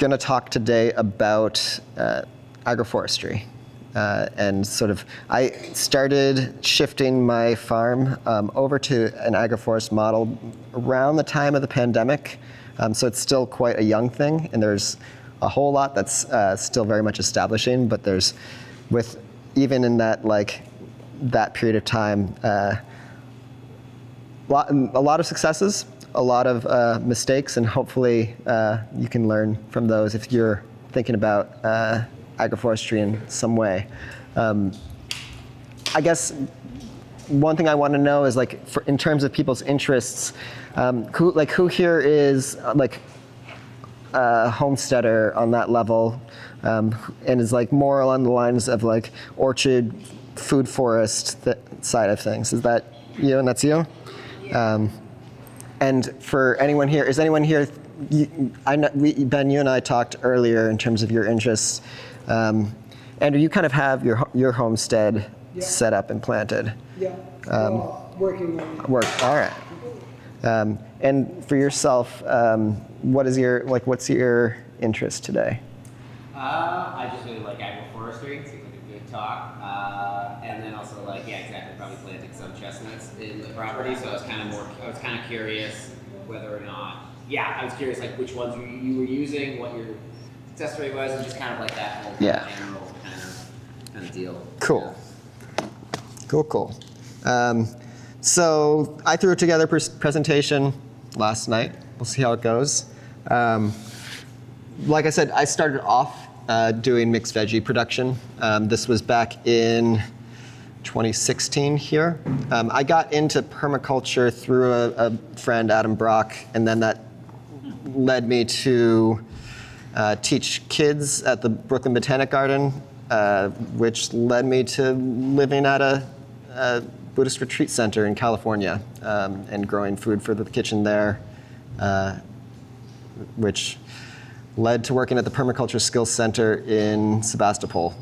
going to talk today about agroforestry. And sort of, I started shifting my farm over to an agroforest model around the time of the pandemic. So it's still quite a young thing, and there's a whole lot that's still very much establishing, but there's, even in that that period of time, a lot of successes, a lot of mistakes, and hopefully you can learn from those if you're thinking about agroforestry in some way. I guess one thing I want to know is in terms of people's interests, who here is a homesteader on that level, and is more along the lines of orchard, food forest side of things. Is that you? And that's you? Yeah. And for anyone here, is anyone here? I know, Ben, you and I talked earlier in terms of your interests. Andrew, you kind of have your homestead set up and planted. Yeah. Working on it. All right. And for yourself, what's your interest today? I just really like agroforestry. Seems like a good talk. And then also exactly, probably planting some chestnuts in the property. So I was kind of curious whether or not, I was curious which ones you were using, what your success rate was, and just kind of that whole general kind of deal. Cool. Cool. So I threw together a presentation last night. We'll see how it goes. Like I said, I started off doing mixed veggie production. This was back in 2016 here. I got into permaculture through a friend, Adam Brock, and then that led me to teach kids at the Brooklyn Botanic Garden, which led me to living at a Buddhist retreat center in California, and growing food for the kitchen there, which led to working at the Permaculture Skills Center in Sebastopol.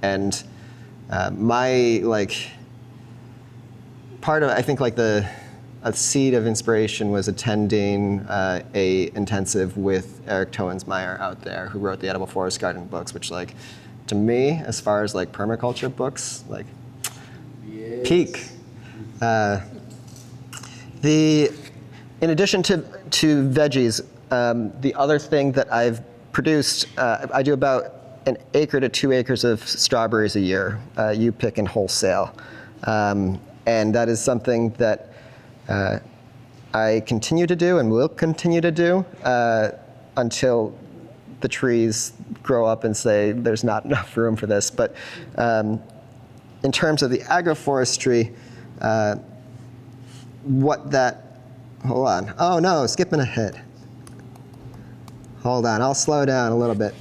And my part of, I think a seed of inspiration was attending a intensive with Eric Toensmeyer out there, who wrote the Edible Forest Garden books, which to me, as far as permaculture books, peak. In addition to veggies, the other thing that I've produced, I do about 1 acre to 2 acres of strawberries a year, you pick and wholesale. And that is something that I continue to do and will continue to do until the trees grow up and say there's not enough room for this. But in terms of the agroforestry, hold on. Oh no, skipping ahead. Hold on, I'll slow down a little bit.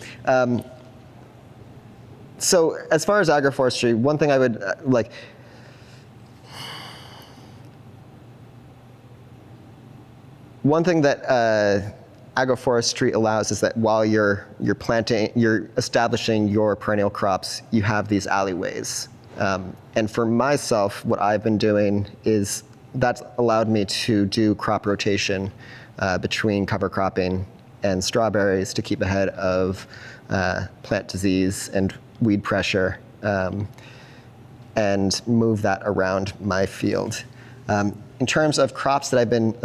So as far as agroforestry, one thing I would one thing that agroforestry allows is that while you're establishing your perennial crops, you have these alleyways. And for myself, what I've been doing is that's allowed me to do crop rotation between cover cropping and strawberries to keep ahead of plant disease and weed pressure, and move that around my field. In terms of crops that I've been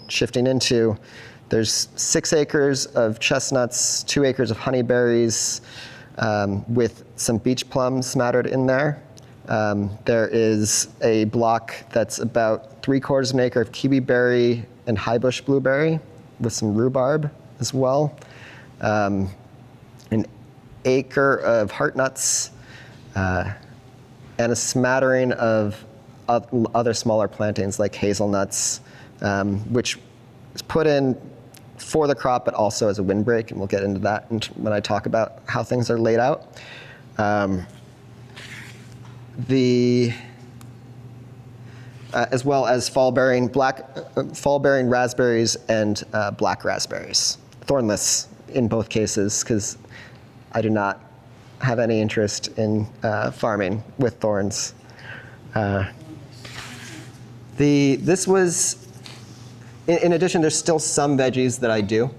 shifting into, there's 6 acres of chestnuts, 2 acres of honeyberries, with some beach plums smattered in there. There is a block that's about 3/4 of an acre of kiwi berry and high bush blueberry with some rhubarb as well. An acre of heartnuts, and a smattering of other smaller plantings like hazelnuts, which is put in for the crop, but also as a windbreak, and we'll get into that when I talk about how things are laid out. As well as fall-bearing raspberries and black raspberries, thornless in both cases, because I do not have any interest in farming with thorns. In addition, there's still some veggies that I do.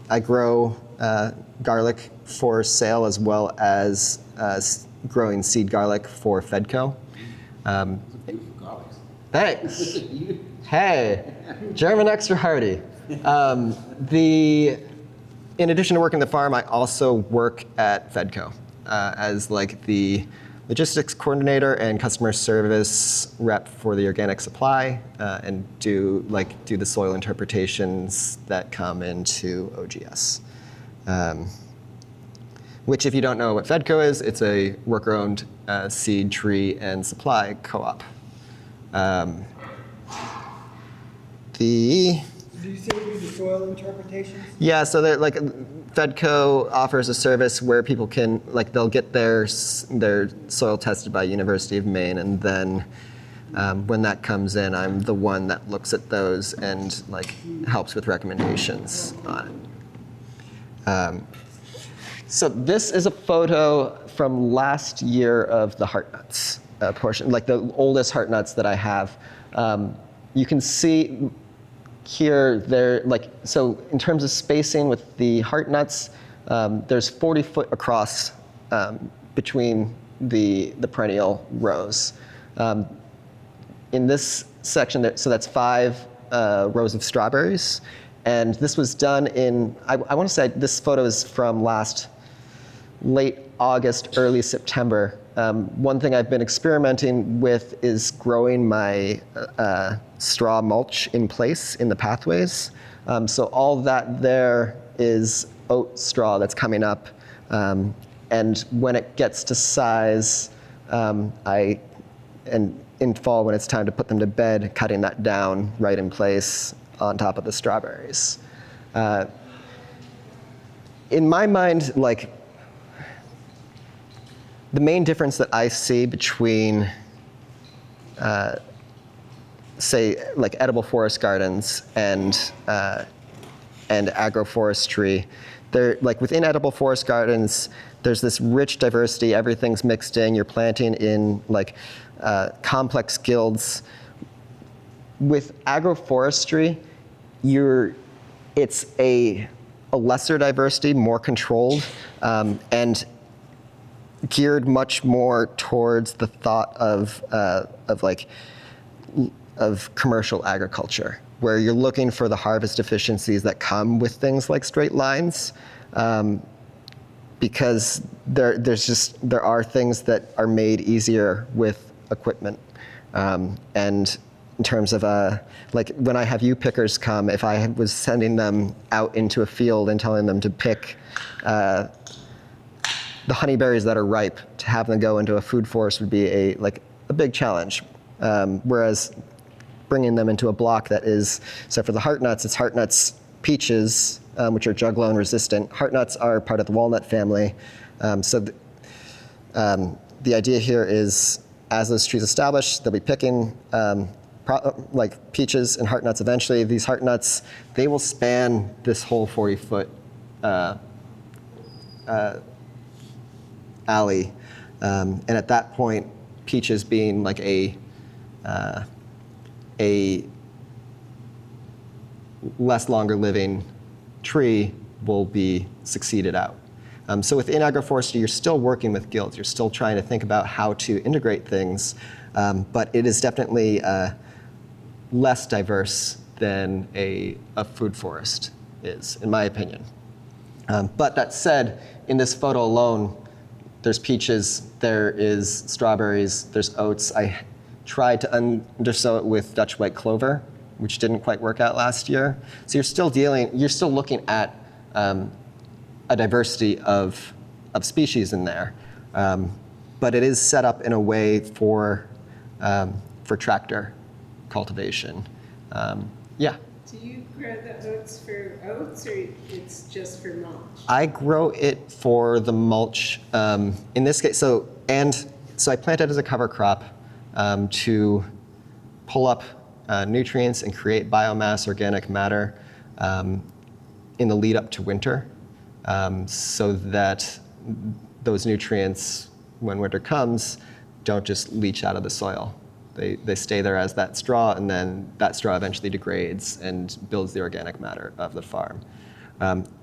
I grow garlic for sale as well as growing seed garlic for Fedco. Thanks. Hey, German extra hardy. In addition to working the farm, I also work at Fedco as like the logistics coordinator and customer service rep for the organic supply, and do the soil interpretations that come into OGS. Which, if you don't know what Fedco is, it's a worker-owned seed, tree, and supply co-op. Do you say do the soil interpretations? Yeah, so like Fedco offers a service where people can they'll get their soil tested by University of Maine, and then when that comes in, I'm the one that looks at those and helps with recommendations on it. So this is a photo from last year of the heartnuts portion, like the oldest heartnuts that I have. You can see here, so in terms of spacing with the heartnuts, there's 40 foot across between the perennial rows. In this section, so that's 5 rows of strawberries. And this was done in, I want to say this photo is from late August, early September. One thing I've been experimenting with is growing my straw mulch in place in the pathways. So all that there is oat straw that's coming up. And when it gets to size, and in fall when it's time to put them to bed, cutting that down right in place on top of the strawberries. In my mind, the main difference that I see between, say, edible forest gardens and agroforestry, within edible forest gardens, there's this rich diversity. Everything's mixed in. You're planting in complex guilds. With agroforestry, it's a lesser diversity, more controlled, and geared much more towards the thought of commercial agriculture, where you're looking for the harvest efficiencies that come with things like straight lines, because there are things that are made easier with equipment, and in terms of when I have U-pickers come, if I was sending them out into a field and telling them to pick the honeyberries that are ripe, to have them go into a food forest would be a big challenge. Whereas bringing them into a block that is, so for the heartnuts, it's heartnuts peaches, which are juglone resistant. Heartnuts are part of the walnut family. The idea here is, as those trees establish, they'll be picking peaches and heartnuts eventually. These heartnuts, they will span this whole 40-foot alley, and at that point, peaches being a less longer living tree will be succeeded out. So within agroforestry, you're still working with guilds. You're still trying to think about how to integrate things, but it is definitely less diverse than a food forest is, in my opinion. But that said, in this photo alone, there's peaches, there is strawberries, there's oats. I tried to undersow it with Dutch white clover, which didn't quite work out last year. So you're still looking at a diversity of species in there. But it is set up in a way for tractor cultivation. Yeah. Do you grow the oats for oats, or it's just for mulch? I grow it for the mulch. In this case, so I plant it as a cover crop to pull up nutrients and create biomass, organic matter in the lead up to winter, so that those nutrients, when winter comes, don't just leach out of the soil. They stay there as that straw, and then that straw eventually degrades and builds the organic matter of the farm.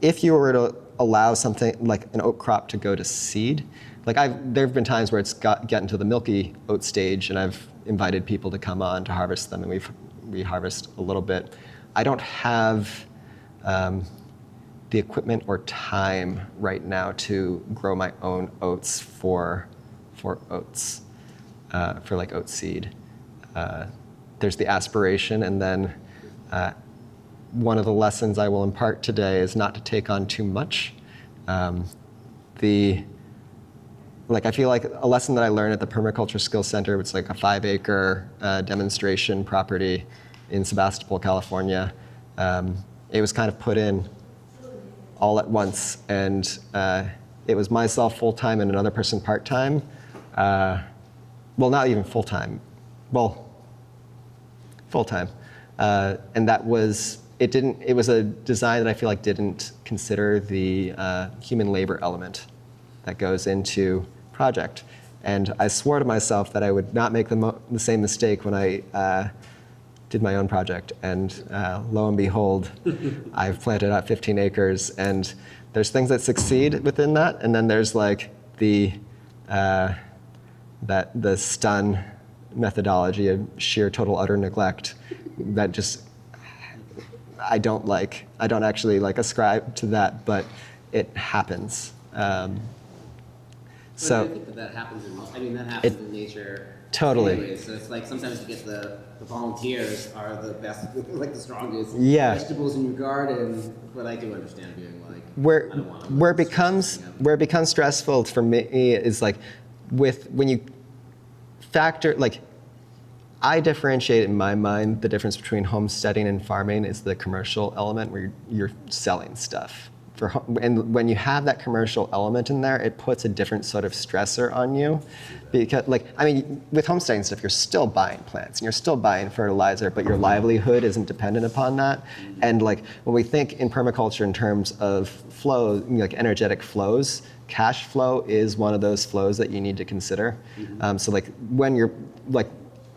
If you were to allow something like an oat crop to go to seed, like there have been times where it's gotten to the milky oat stage, and I've invited people to come on to harvest them, and we harvest a little bit. I don't have the equipment or time right now to grow my own oats for oats, for like oat seed. There's the aspiration, and then one of the lessons I will impart today is not to take on too much. I feel like a lesson that I learned at the Permaculture Skills Center, it's like a 5-acre demonstration property in Sebastopol, California. It was kind of put in all at once, and it was myself full-time and another person part-time. Well, not even full-time. Well, full-time. And that was, it was a design that I feel like didn't consider the human labor element that goes into project. And I swore to myself that I would not make the same mistake when I did my own project. And lo and behold, I've planted out 15 acres, and there's things that succeed within that, and then there's like the stun methodology of sheer total utter neglect that just I don't actually like ascribe to that, but it happens. So I think that happens that happens in nature. Totally. Anyways. So it's like sometimes you get the volunteers are the best, like the strongest vegetables in your garden. But I do understand being like where it becomes stressful for me is like when you factor like. I differentiate in my mind the difference between homesteading and farming is the commercial element where you're selling stuff. And when you have that commercial element in there, it puts a different sort of stressor on you. Because, with homesteading stuff, you're still buying plants and you're still buying fertilizer, but your livelihood isn't dependent upon that. And when we think in permaculture in terms of flow, like energetic flows, cash flow is one of those flows that you need to consider. So when you're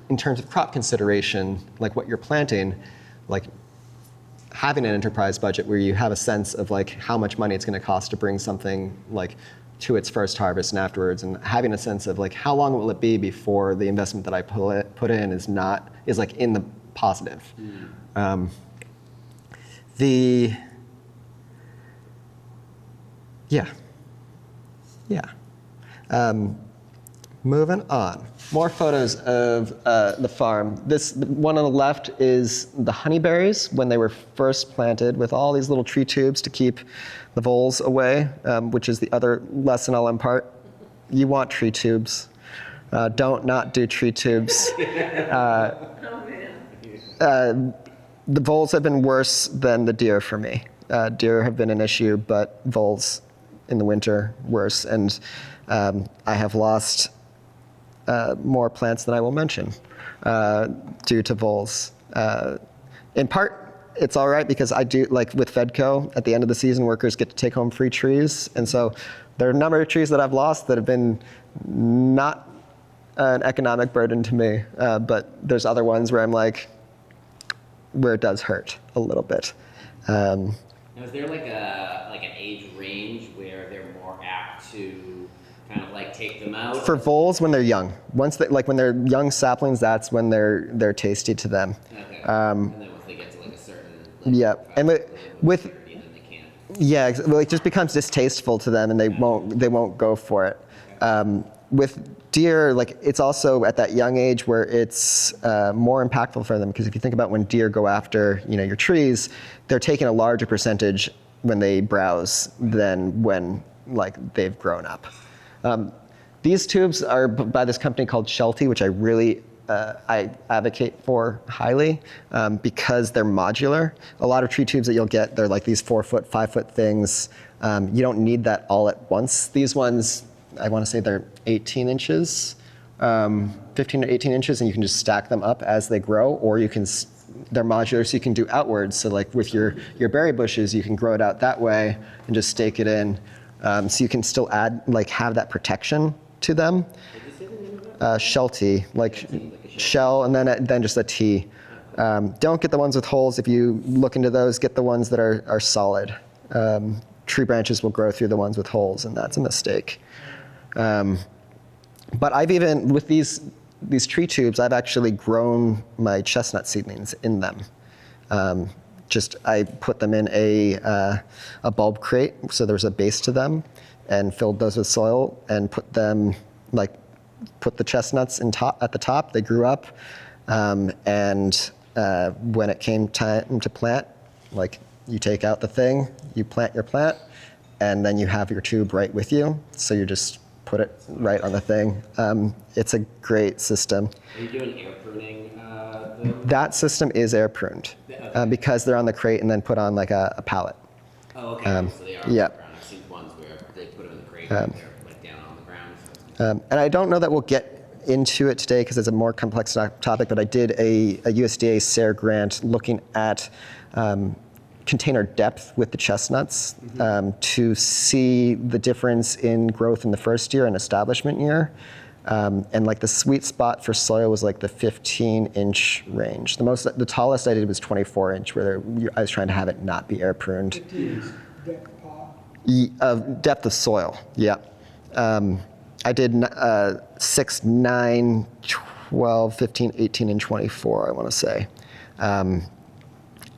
in terms of crop consideration, like what you're planting, like having an enterprise budget where you have a sense of like how much money it's going to cost to bring something like to its first harvest and afterwards, and having a sense of like how long will it be before the investment that I put in is like in the positive. Moving on. More photos of the farm. The one on the left is the honeyberries when they were first planted with all these little tree tubes to keep the voles away, which is the other lesson I'll impart. You want tree tubes. Don't not do tree tubes. The voles have been worse than the deer for me. Deer have been an issue, but voles in the winter worse. And I have lost more plants than I will mention due to voles. In part, it's all right because I do, like with Fedco, at the end of the season, workers get to take home free trees. And so there are a number of trees that I've lost that have been not an economic burden to me, but there's other ones where I'm like, where it does hurt a little bit. Now, is there like an age range where they're more apt to kind of like take them out? For voles, when they're young. Once when they're young saplings, that's when they're tasty to them. Okay. And then once they get to like a certain and with then they can't. it just becomes distasteful to them, and they won't go for it. With deer, like it's also at that young age where it's more impactful for them, because if you think about when deer go after your trees, they're taking a larger percentage when they browse than when they've grown up. These tubes are by this company called Sheltie, which I really I advocate for highly because they're modular. A lot of tree tubes that you'll get, they're like these 4-foot, 5-foot things. You don't need that all at once. These ones, I want to say they're 18 inches, 15 to 18 inches, and you can just stack them up as they grow, or they're modular, so you can do outwards. So like with your berry bushes, you can grow it out that way and just stake it in. So you can still have that protection to them. Sheltie, like shell, and then just a T. Don't get the ones with holes. If you look into those, get the ones that are solid. Tree branches will grow through the ones with holes, and that's a mistake. But I've even, with these tree tubes, I've actually grown my chestnut seedlings in them. I put them in a bulb crate, so there's a base to them, and filled those with soil, and put the chestnuts at the top. They grew up, and when it came time to plant, like, you take out the thing, you plant your plant, and then you have your tube right with you. So you just put it right on the thing. It's a great system. Are you doing air pruning? That system is air pruned because they're on the crate and then put on like a pallet. Oh, okay. So they are yeah. on the ground. I've seen ones where they put them in the crate and they're like down on the ground. And I don't know that we'll get into it today because it's a more complex topic, but I did a USDA SARE grant looking at container depth with the chestnuts to see the difference in growth in the first year and establishment year. And like the sweet spot for soil was like the 15-inch range. The tallest I did was 24-inch, where I was trying to have it not be air pruned. 15 is depth pot. Depth of soil, yeah. I did 6, 9, 12, 15, 18, and 24, I want to say.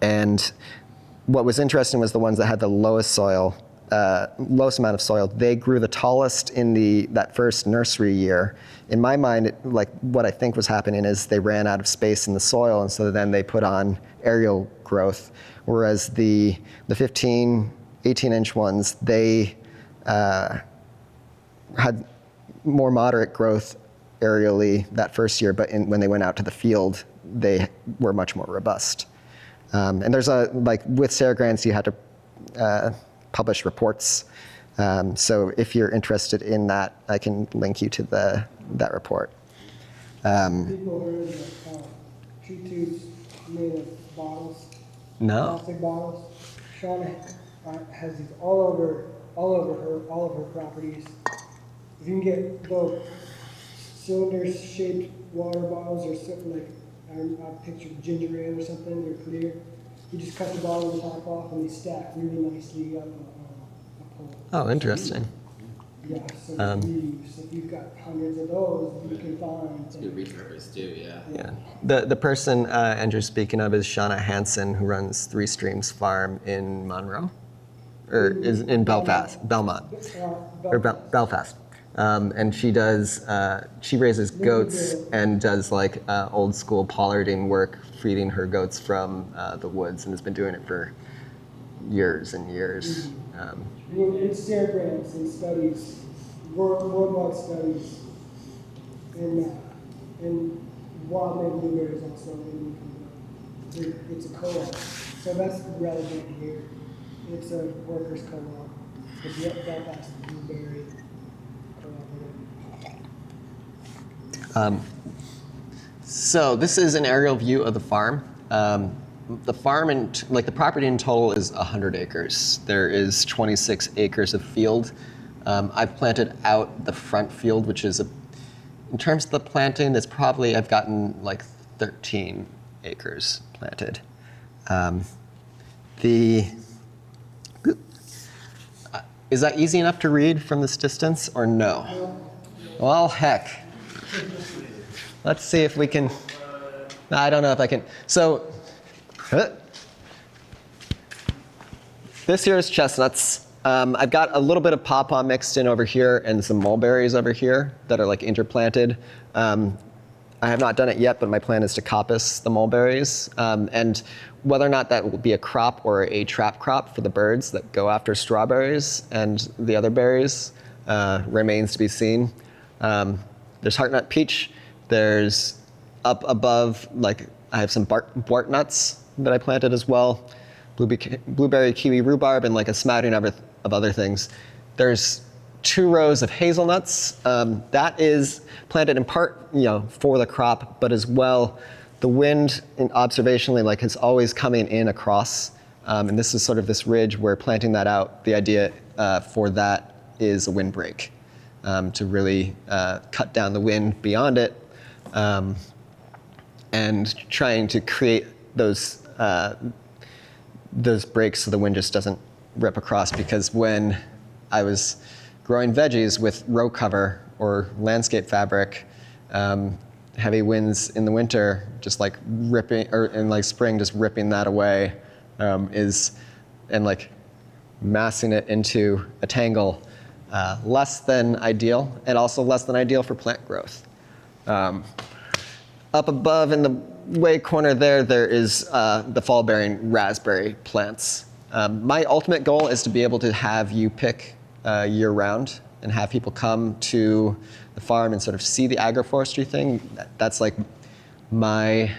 And what was interesting was the ones that had the lowest amount of soil. They grew the tallest in that first nursery year. In my mind, what I think was happening is they ran out of space in the soil, and so then they put on aerial growth. Whereas the 15, 18-inch ones, they had more moderate growth aerially that first year, but when they went out to the field, they were much more robust. And there's with SARE grants, you had to publish reports. So if you're interested in that, I can link you to that report. People heard of tree tubes made of bottles. No. Plastic bottles. Shauna has these all over her properties. If you can get little cylinder-shaped water bottles or something like, I pictured ginger ale or something, they're clear. You just cut the bottle and top off, and they stack really nicely up a pole. Oh, interesting. Yeah, so if you've got hundreds of those, you can find. It's good repurpose too, yeah. Yeah. The person Andrew's speaking of is Shauna Hansen, who runs Three Streams Farm in Monroe, or is in Belfast, Belmont, or Belfast. And she raises goats and does like old school pollarding work, feeding her goats from the woods, and has been doing it for years and years. It's SARE grants and studies, worldwide studies, and wildland blueberries also. It's a co-op, so that's relevant here. It's a workers' co-op. It's Belfast Blueberry. So this is an aerial view of the farm. The farm the property in total is 100 acres. There is 26 acres of field. I've planted out the front field, which is in terms of the planting, I've gotten like 13 acres planted. Is that easy enough to read from this distance or no? Well, heck. Let's see if we can. I don't know if I can. So, this here is chestnuts. I've got a little bit of pawpaw mixed in over here and some mulberries over here that are like interplanted. I have not done it yet, but my plan is to coppice the mulberries. And whether or not that will be a crop or a trap crop for the birds that go after strawberries and the other berries remains to be seen. There's heartnut peach. There's up above, I have some bart nuts that I planted as well. Blueberry, kiwi, rhubarb, and like a smattering of other things. There's 2 rows of hazelnuts. That is planted in part, for the crop, but as well, the wind, observationally, is always coming in across. And this is sort of this ridge where planting that out, the idea for that is a windbreak, to really cut down the wind beyond it, and trying to create those breaks so the wind just doesn't rip across, because when I was growing veggies with row cover or landscape fabric, heavy winds in the winter just like ripping, or in like spring just ripping that away, and like massing it into a tangle, less than ideal, and also less than ideal for plant growth. Up above in the way corner there is the fall-bearing raspberry plants. My ultimate goal is to be able to have you pick year-round and have people come to the farm and sort of see the agroforestry thing. That's like my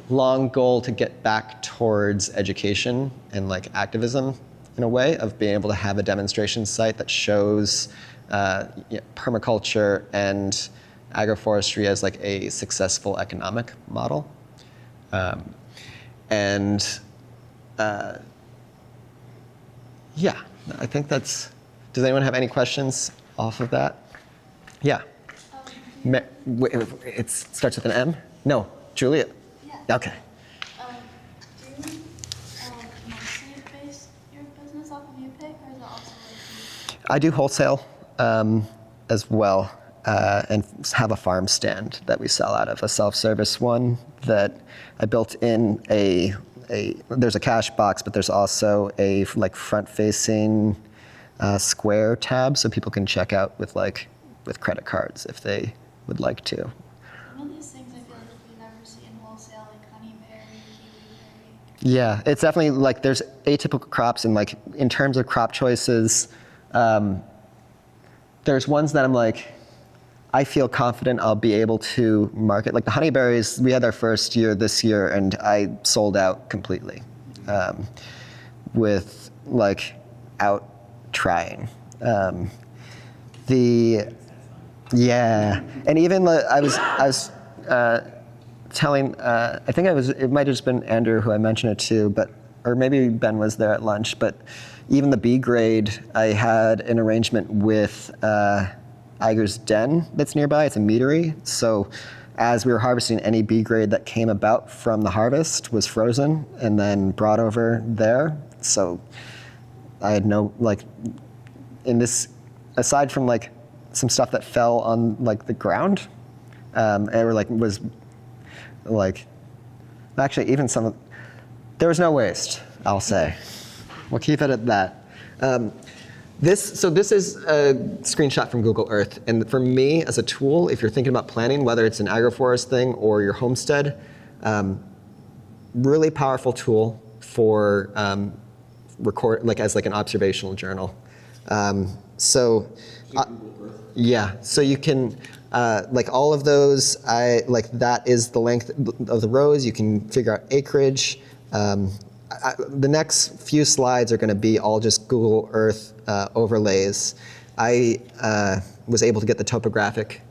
long goal to get back towards education and like activism in a way of being able to have a demonstration site that shows permaculture and agroforestry as like a successful economic model. Yeah, I think that's, does anyone have any questions off of that? Yeah. It starts with an M? No, Julia? Yeah. Okay. Do you mostly base your business off of you pick, or is it also like I do wholesale as well, and have a farm stand that we sell out of, a self-service one that I built in there's a cash box, but there's also a like front-facing square tab so people can check out with credit cards if they would like to. one of these things I feel like you never see in wholesale, like honeyberry, kiwiberry? Yeah, it's definitely like there's atypical crops, and like in terms of crop choices, there's ones that I'm like, I feel confident I'll be able to market. Like the honeyberries, we had our first year this year, and I sold out completely, without trying. And even I was telling, I think it might have just been Andrew who I mentioned it to, or maybe Ben was there at lunch, but even the B grade, I had an arrangement with Iger's Den that's nearby. It's a meadery. So as we were harvesting, any B grade that came about from the harvest was frozen and then brought over there. So I had no, in this, aside from some stuff that fell on the ground, actually even there was no waste, I'll say. We'll keep it at that. This is a screenshot from Google Earth, and for me as a tool, if you're thinking about planning, whether it's an agroforest thing or your homestead, really powerful tool for record, as an observational journal. So you can, all of those, that is the length of the rows. You can figure out acreage. The next few slides are going to be all just Google Earth overlays. I was able to get the topography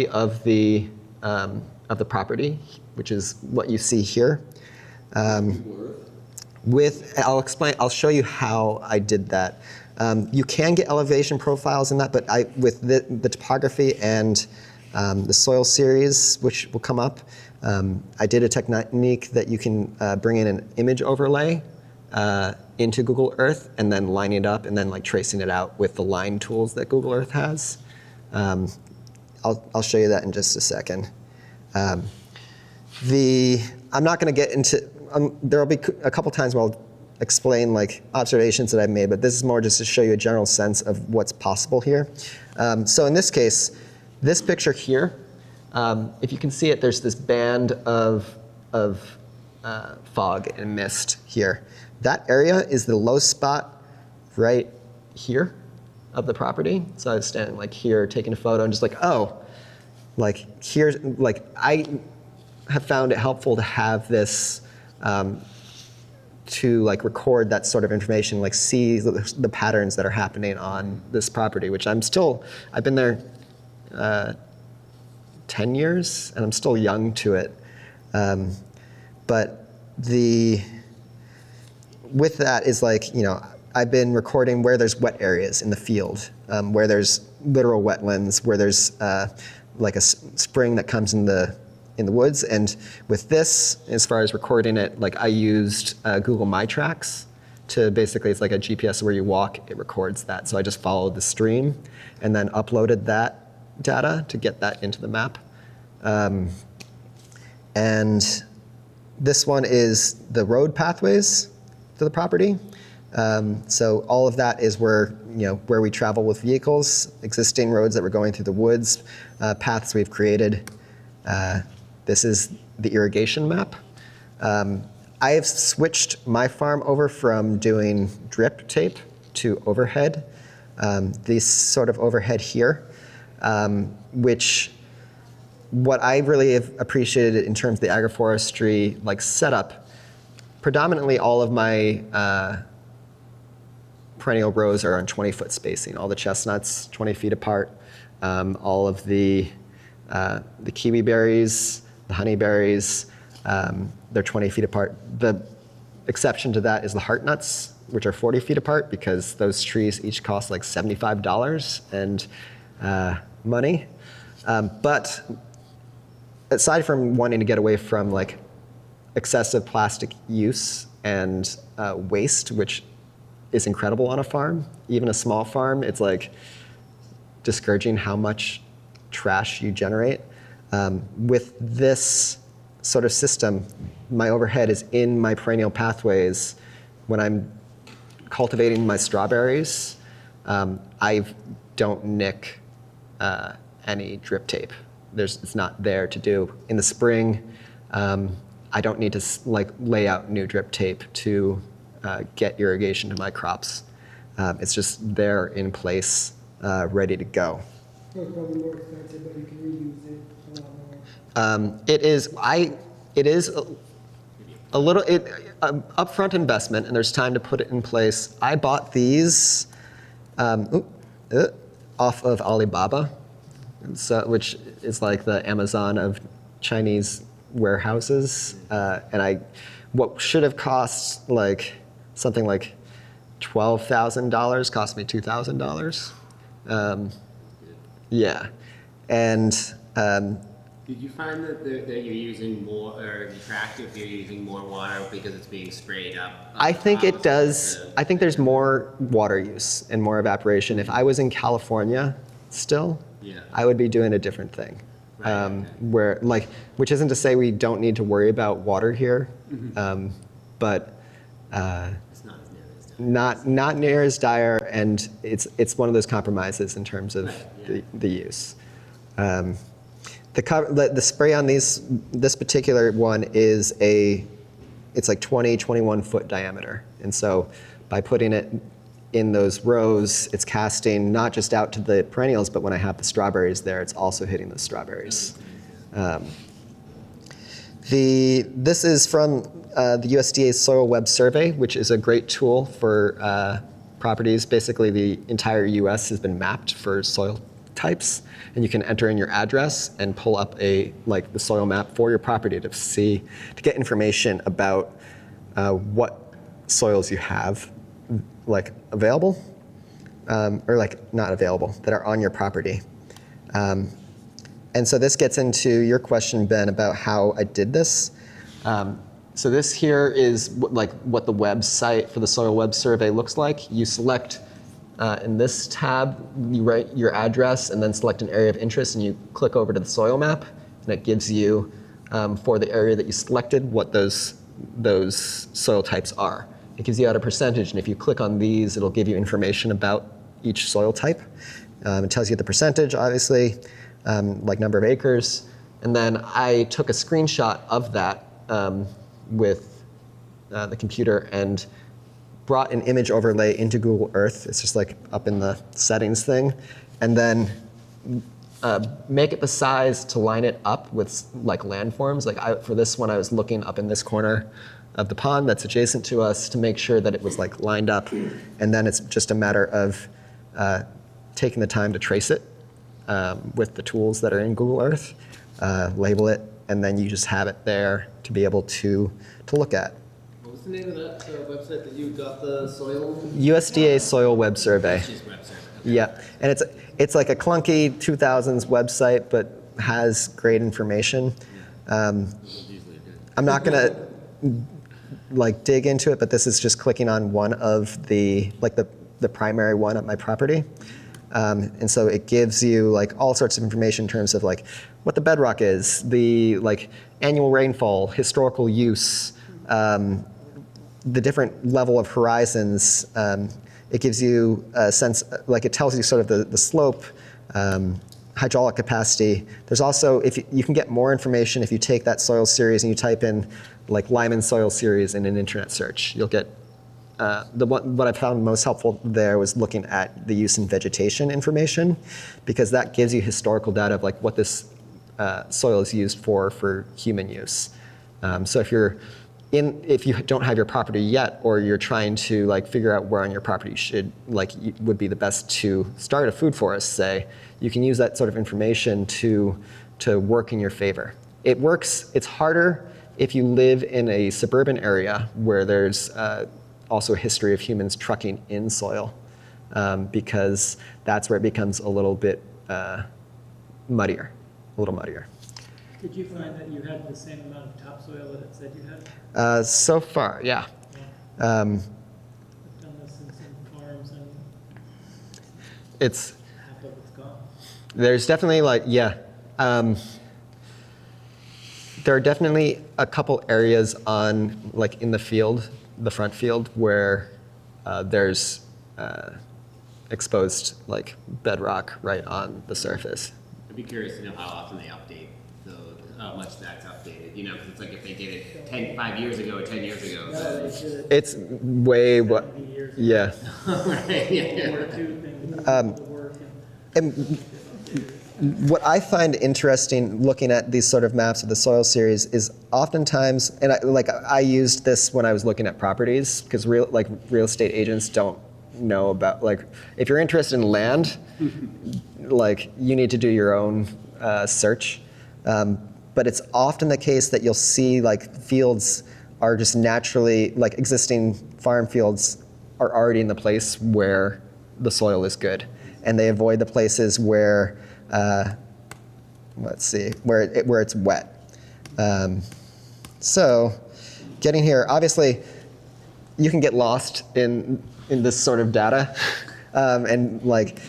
of the property, which is what you see here. I'll show you how I did that. You can get elevation profiles in that, but with the topography and the soil series, which will come up, I did a technique that you can bring in an image overlay into Google Earth and then lining it up and then tracing it out with the line tools that Google Earth has. I'll show you that in just a second. I'm not going to get into, there will be a couple times where I'll explain observations that I've made, but this is more just to show you a general sense of what's possible here. So in this case, this picture here, if you can see it, there's this band of fog and mist here. That area is the low spot right here of the property. So I was standing here taking a photo and just here's, I have found it helpful to have this to record that sort of information, see the patterns that are happening on this property, which I've been there 10 years, and I'm still young to it. But with that is I've been recording where there's wet areas in the field, where there's literal wetlands, where there's a spring that comes in the in the woods. And with this, as far as recording it, like I used Google My Tracks to basically, it's like a GPS where you walk, it records that. So I just followed the stream and then uploaded that data to get that into the map. And this one is the road pathways to the property. So all of that is where we travel with vehicles, existing roads that we're going through the woods, paths we've created. This is the irrigation map. I have switched my farm over from doing drip tape to overhead. This sort of overhead here, which what I really have appreciated in terms of the agroforestry like setup, predominantly all of my perennial rows are on 20-foot spacing. All the chestnuts, 20 feet apart. All of the kiwi berries, the honeyberries, they're 20 feet apart. The exception to that is the heartnuts, which are 40 feet apart because those trees each cost like $75 and money. But aside from wanting to get away from like excessive plastic use and waste, which is incredible on a farm, even a small farm, it's like discouraging how much trash you generate. With this sort of system, my overhead is in my perennial pathways. When I'm cultivating my strawberries, I don't nick any drip tape. It's not there to do. In the spring, I don't need to lay out new drip tape to get irrigation to my crops. It's just there in place, ready to go. So it's probably more expensive, but you can reuse it a lot more. It is a little upfront investment, and there's time to put it in place. I bought these off of Alibaba, which is like the Amazon of Chinese warehouses, and what should have cost like something like $12,000 cost me $2,000. Yeah, and did you find that you're using more, or the track if you're using more water because it's being sprayed up? I think it does. I think there's more water use and more evaporation. If I was in California still, Yeah. I would be doing a different thing. Right, okay. Which isn't to say we don't need to worry about water here, but It's not as near as dire. not near as dire, and it's one of those compromises in terms of the use. The spray on this particular one it's like 21 foot diameter, and so by putting it in those rows, it's casting not just out to the perennials, but when I have the strawberries there, it's also hitting the strawberries. This is from the USDA's Soil Web Survey, which is a great tool for properties. Basically, the entire US has been mapped for soil types, and you can enter in your address and pull up the soil map for your property to get information about what soils you have available, or not available, that are on your property. And so this gets into your question, Ben, about how I did this. So this here is what the website for the Soil Web Survey looks like. You select in this tab, you write your address and then select an area of interest, and you click over to the soil map, and it gives you, for the area that you selected, what those soil types are. It gives you out a percentage, and if you click on these, it'll give you information about each soil type. It tells you the percentage, obviously, number of acres, and then I took a screenshot of that with the computer and brought an image overlay into Google Earth. It's just up in the settings thing, and then make it the size to line it up with landforms. For this one, I was looking up in this corner of the pond that's adjacent to us to make sure that it was lined up, and then it's just a matter of taking the time to trace it with the tools that are in Google Earth, label it, and then you just have it there to be able to look at. What was the name of that website that you got the soil? USDA Soil Web Survey. That's just web survey. Okay. Yeah, and it's like a clunky 2000s website, but has great information. I'm not gonna like dig into it, but this is just clicking on one of the primary one at my property. And so it gives you like all sorts of information in terms of like what the bedrock is, the like annual rainfall, historical use, the different level of horizons. It gives you a sense, like it tells you sort of the slope, hydraulic capacity. There's also, if you can get more information if you take that soil series and you type in like Lyman soil series in an internet search. You'll get, what I found most helpful there was looking at the use in vegetation information, because that gives you historical data of like what this soil is used for human use. So if you don't have your property yet, or you're trying to like figure out where on your property would be the best to start a food forest, say, you can use that sort of information to work in your favor. It works. It's harder if you live in a suburban area where there's also a history of humans trucking in soil, because that's where it becomes a little bit muddier, a little muddier. Did you find that you had the same amount of topsoil that it said you had? So far, yeah. I've done this in some farms and It's half of it's gone. there's definitely like there are definitely a couple areas on like in the field, the front field, where there's exposed like bedrock right on the surface. I'd be curious to know how often they update, how much that's updated. You know, because it's like if they did it 5 years ago or 10 years ago. No, then- they did it It's way 70 years ago. yeah. Right, yeah. Or two things, the work And what I find interesting looking at these sort of maps of the soil series is oftentimes, and I used this when I was looking at properties, because real estate agents don't know about, like, if you're interested in land, like you need to do your own search. But it's often the case that you'll see like fields are just naturally, like existing farm fields are already in the place where the soil is good, and they avoid the places where where it's wet. So getting here, obviously you can get lost in this sort of data, and like,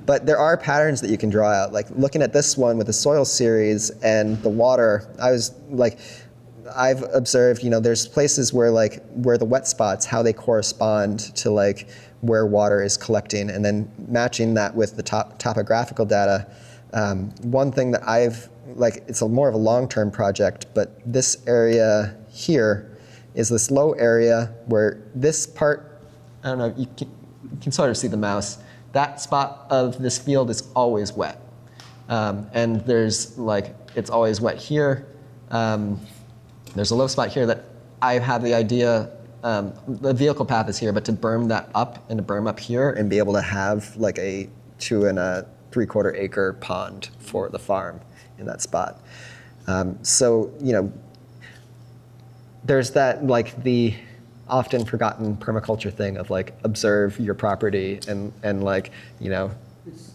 but there are patterns that you can draw out. Like looking at this one with the soil series and the water, I've observed, there's places where the wet spots, how they correspond to like where water is collecting, and then matching that with the topographical data. One thing that it's more of a long-term project, but this area here is this low area where this part, I don't know, you can sort of see the mouse. That spot of this field is always wet. And there's it's always wet here. There's a low spot here that I have the idea, the vehicle path is here, but to berm that up and to berm up here and be able to have like a 2 3/4 acre pond for the farm in that spot. So, there's that the often forgotten permaculture thing of observe your property and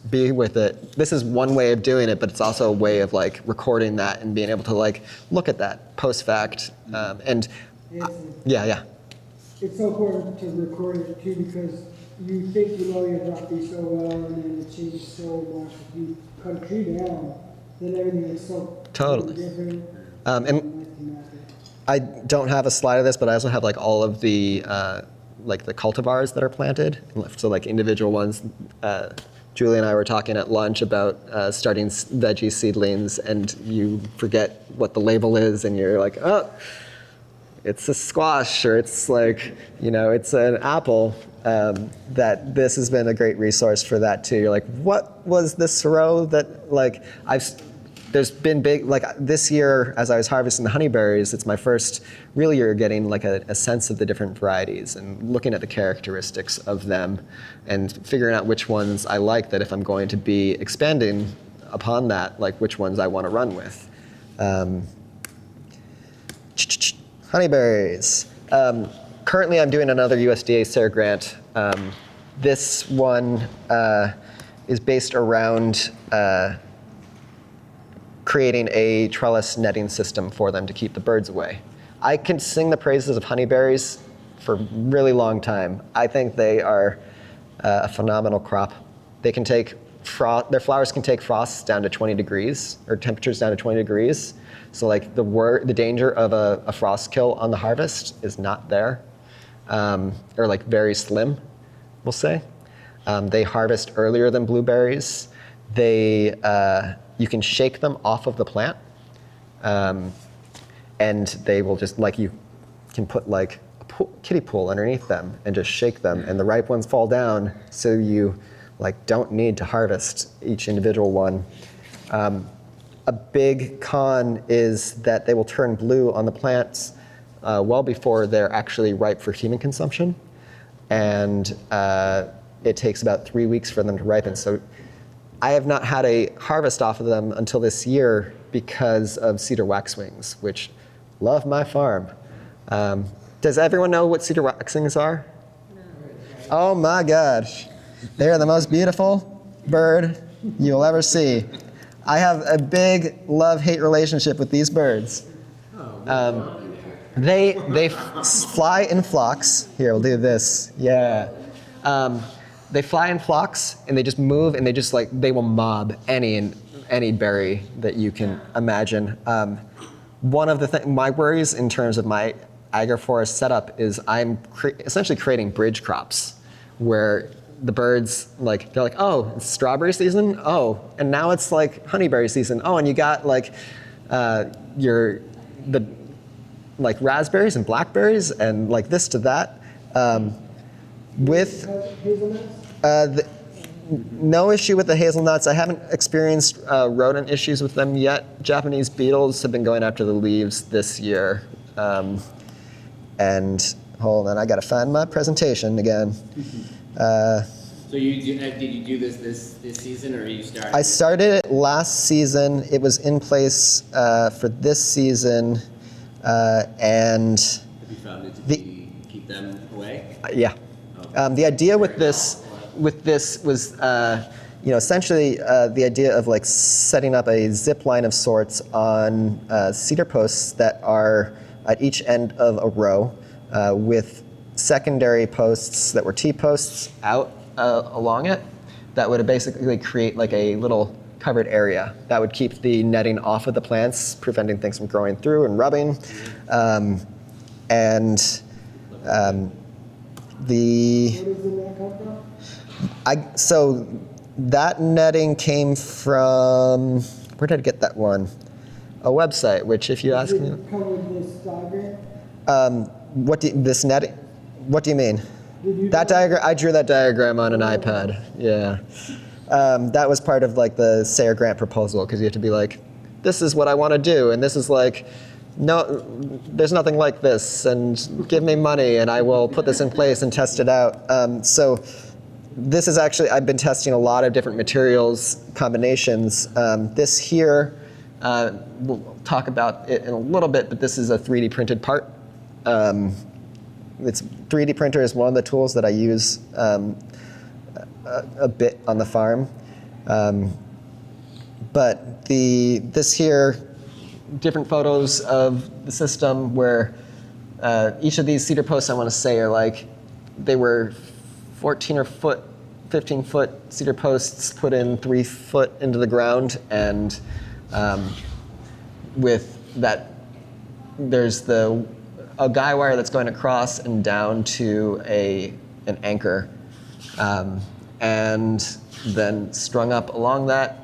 be with it. This is one way of doing it, but it's also a way of recording that and being able to look at that post fact. Yeah. It's so important to record it too, because you think you know your property so well, and then it changes so much. If you cut a tree down, then everything is so Totally. different. And Nice to map it. I don't have a slide of this, but I also have all of the the cultivars that are planted. So individual ones. Julie and I were talking at lunch about starting veggie seedlings, and you forget what the label is, and you're like, oh, it's a squash, or it's it's an apple. That this has been a great resource for that too. You're like, what was this row that there's been big, this year as I was harvesting the honeyberries, it's my first real year getting a sense of the different varieties and looking at the characteristics of them and figuring out which ones I like, that if I'm going to be expanding upon that, which ones I want to run with. Honeyberries. Currently I'm doing another USDA SARE grant. This one is based around creating a trellis netting system for them to keep the birds away. I can sing the praises of honeyberries for a really long time. I think they are a phenomenal crop. They can take their flowers can take frosts down to 20 degrees, or temperatures down to 20 degrees. So like the danger of a frost kill on the harvest is not there, or like very slim, we'll say. They harvest earlier than blueberries. You can shake them off of the plant, and they will just, like, you can put like a kiddie pool underneath them and just shake them, and the ripe ones fall down, so you like don't need to harvest each individual one. A big con is that they will turn blue on the plants well before they're actually ripe for human consumption, and it takes about 3 weeks for them to ripen. So I have not had a harvest off of them until this year because of cedar waxwings, which love my farm. Does everyone know what cedar waxwings are? No. Oh my gosh. They're the most beautiful bird you'll ever see. I have a big love-hate relationship with these birds. They fly in flocks. Here, we'll do this. Yeah. They fly in flocks, and they just move, and they will mob any berry that you can imagine. One of my worries in terms of my agroforest setup is I'm essentially creating bridge crops, where the birds, like, they're like, oh, it's strawberry season? Oh, and now it's like honeyberry season. Oh, and you got like like raspberries and blackberries and like this to that. With no issue with the hazelnuts. I haven't experienced rodent issues with them yet. Japanese beetles have been going after the leaves this year. And hold on, I gotta find my presentation again. So did you do this season, or you started? I started it last season. It was in place for this season, and have you found it to keep them away? Yeah. Okay. The idea with this was, essentially the idea of like setting up a zip line of sorts on cedar posts that are at each end of a row, with secondary posts that were T-posts out along it, that would basically create like a little covered area that would keep the netting off of the plants, preventing things from growing through and rubbing. Where does the net come from? So that netting came from, where did I get that one? A website, which if you ask Did me. it come with this diagram? This netting? What do you mean? That diagram, I drew that diagram on an iPad, yeah. That was part of like the SARE grant proposal, because you have to be like, this is what I want to do, and this is like, no, there's nothing like this, and give me money, and I will put this in place and test it out. So this is actually, I've been testing a lot of different materials combinations. This here, we'll talk about it in a little bit, but this is a 3D printed part. 3D printer is one of the tools that I use a bit on the farm. But this here, different photos of the system where each of these cedar posts, I want to say, are like, they were 15 foot cedar posts put in 3 foot into the ground, and with that, there's a guy wire that's going across and down to an anchor, and then strung up along that.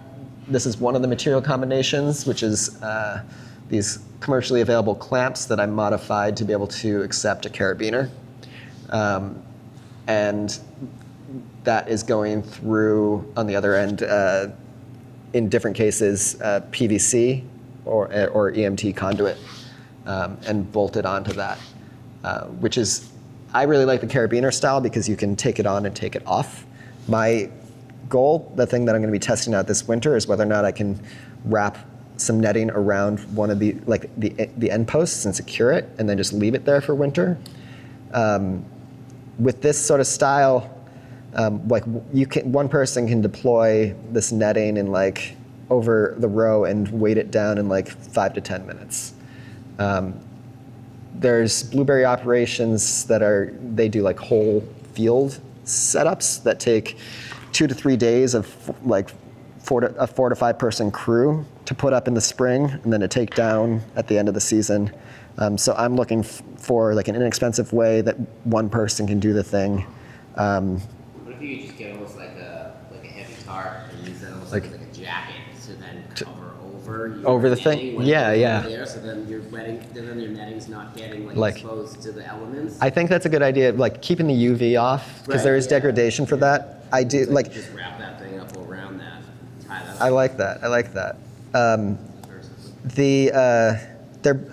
This is one of the material combinations, which is these commercially available clamps that I modified to be able to accept a carabiner. And that is going through, on the other end, in different cases, PVC or EMT conduit, and bolted onto that, which is, I really like the carabiner style because you can take it on and take it off. My goal, the thing that I'm going to be testing out this winter, is whether or not I can wrap some netting around one of the end posts and secure it, and then just leave it there for winter. With this sort of style, one person can deploy this netting in like over the row and weight it down in like 5 to 10 minutes. There's blueberry operations they do like whole field setups that take 2 to 3 days of like a 4 to 5 person crew to put up in the spring and then to take down at the end of the season. So I'm looking for like an inexpensive way that one person can do the thing. What if you could just get almost like a heavy tarp and use that almost like a jacket to then cover over the netting thing? when Yeah, it's yeah. There, so then your netting's not getting Like- exposed to the elements. I think that's a good idea, like keeping the UV off because there is Right, yeah. degradation for that. I do So like. just wrap that thing up around that, tie that up. I like that.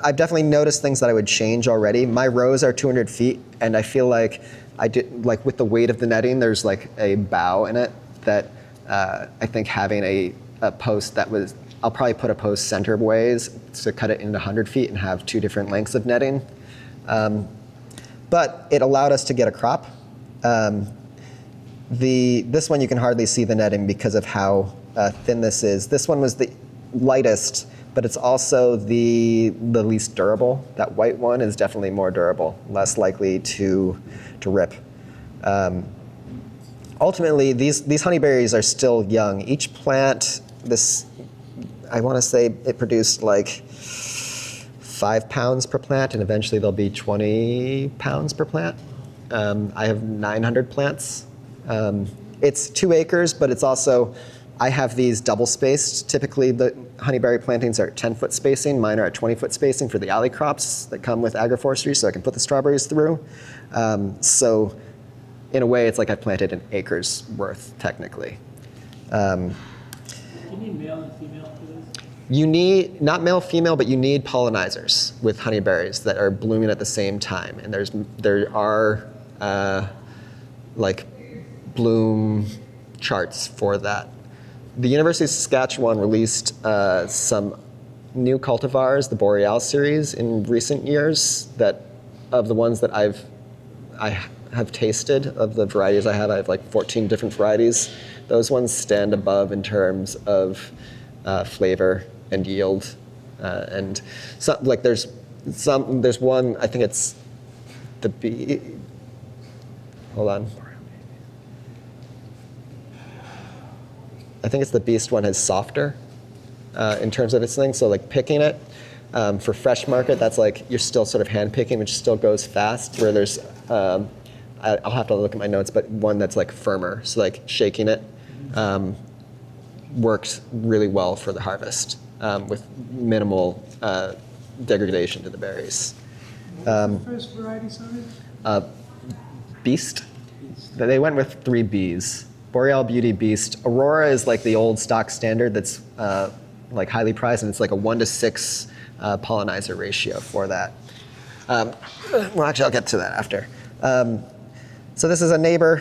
I've definitely noticed things that I would change already. My rows are 200 feet, and I feel like with the weight of the netting, there's like a bow in it that I think having a post I'll probably put a post center ways to cut it into 100 feet and have 2 different lengths of netting. But it allowed us to get a crop. This one you can hardly see the netting because of how thin this is. This one was the lightest, but it's also the least durable. That white one is definitely more durable, less likely to rip. Ultimately, these honeyberries are still young. Each plant, I want to say it produced like 5 pounds per plant, and eventually there'll be 20 pounds per plant. I have 900 plants. It's 2 acres, but it's also, I have these double spaced. Typically the honeyberry plantings are 10-foot spacing. Mine are at 20-foot spacing for the alley crops that come with Agroforestry, so I can put the strawberries through. So in a way, it's like I planted an acre's worth, technically. Do you need male and female for this? You need, not male, female, but you need pollinizers with honeyberries that are blooming at the same time. And there are like bloom charts for that. The University of Saskatchewan released some new cultivars, the Boreal series, in recent years that of the ones that I have tasted, of the varieties I have like 14 different varieties. Those ones stand above in terms of flavor and yield. And so, like there's one, I think it's the bee, hold on. I think it's the Beast one is softer in terms of its thing. So like picking it for fresh market, that's like you're still sort of hand picking, which still goes fast. Where there's, I'll have to look at my notes, but one that's like firmer. So like shaking it works really well for the harvest with minimal degradation to the berries. First variety, sorry? Beast. They went with 3 Bs. Boreal, Beauty, Beast. Aurora is like the old stock standard that's like highly prized, and it's like a 1-to-6 pollinizer ratio for that. Well, actually, I'll get to that after. So this is a neighbor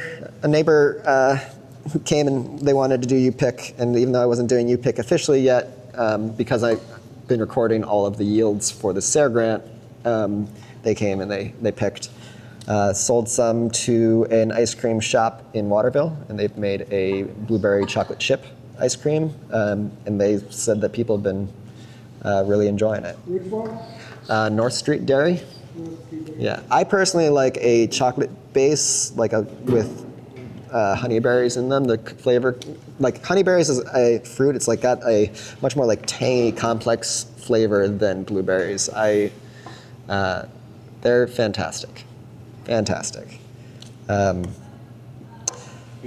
who came and they wanted to do U-pick, and even though I wasn't doing U-pick officially yet, because I've been recording all of the yields for the SARE grant, they came and they picked. Sold some to an ice cream shop in Waterville, and they've made a blueberry chocolate chip ice cream, and they said that people have been really enjoying it. Which one? North Street Dairy. Yeah, I personally like a chocolate base, with honeyberries in them. The flavor, like honeyberries is a fruit. It's like got a much more like tangy, complex flavor than blueberries. They're fantastic. Fantastic. You're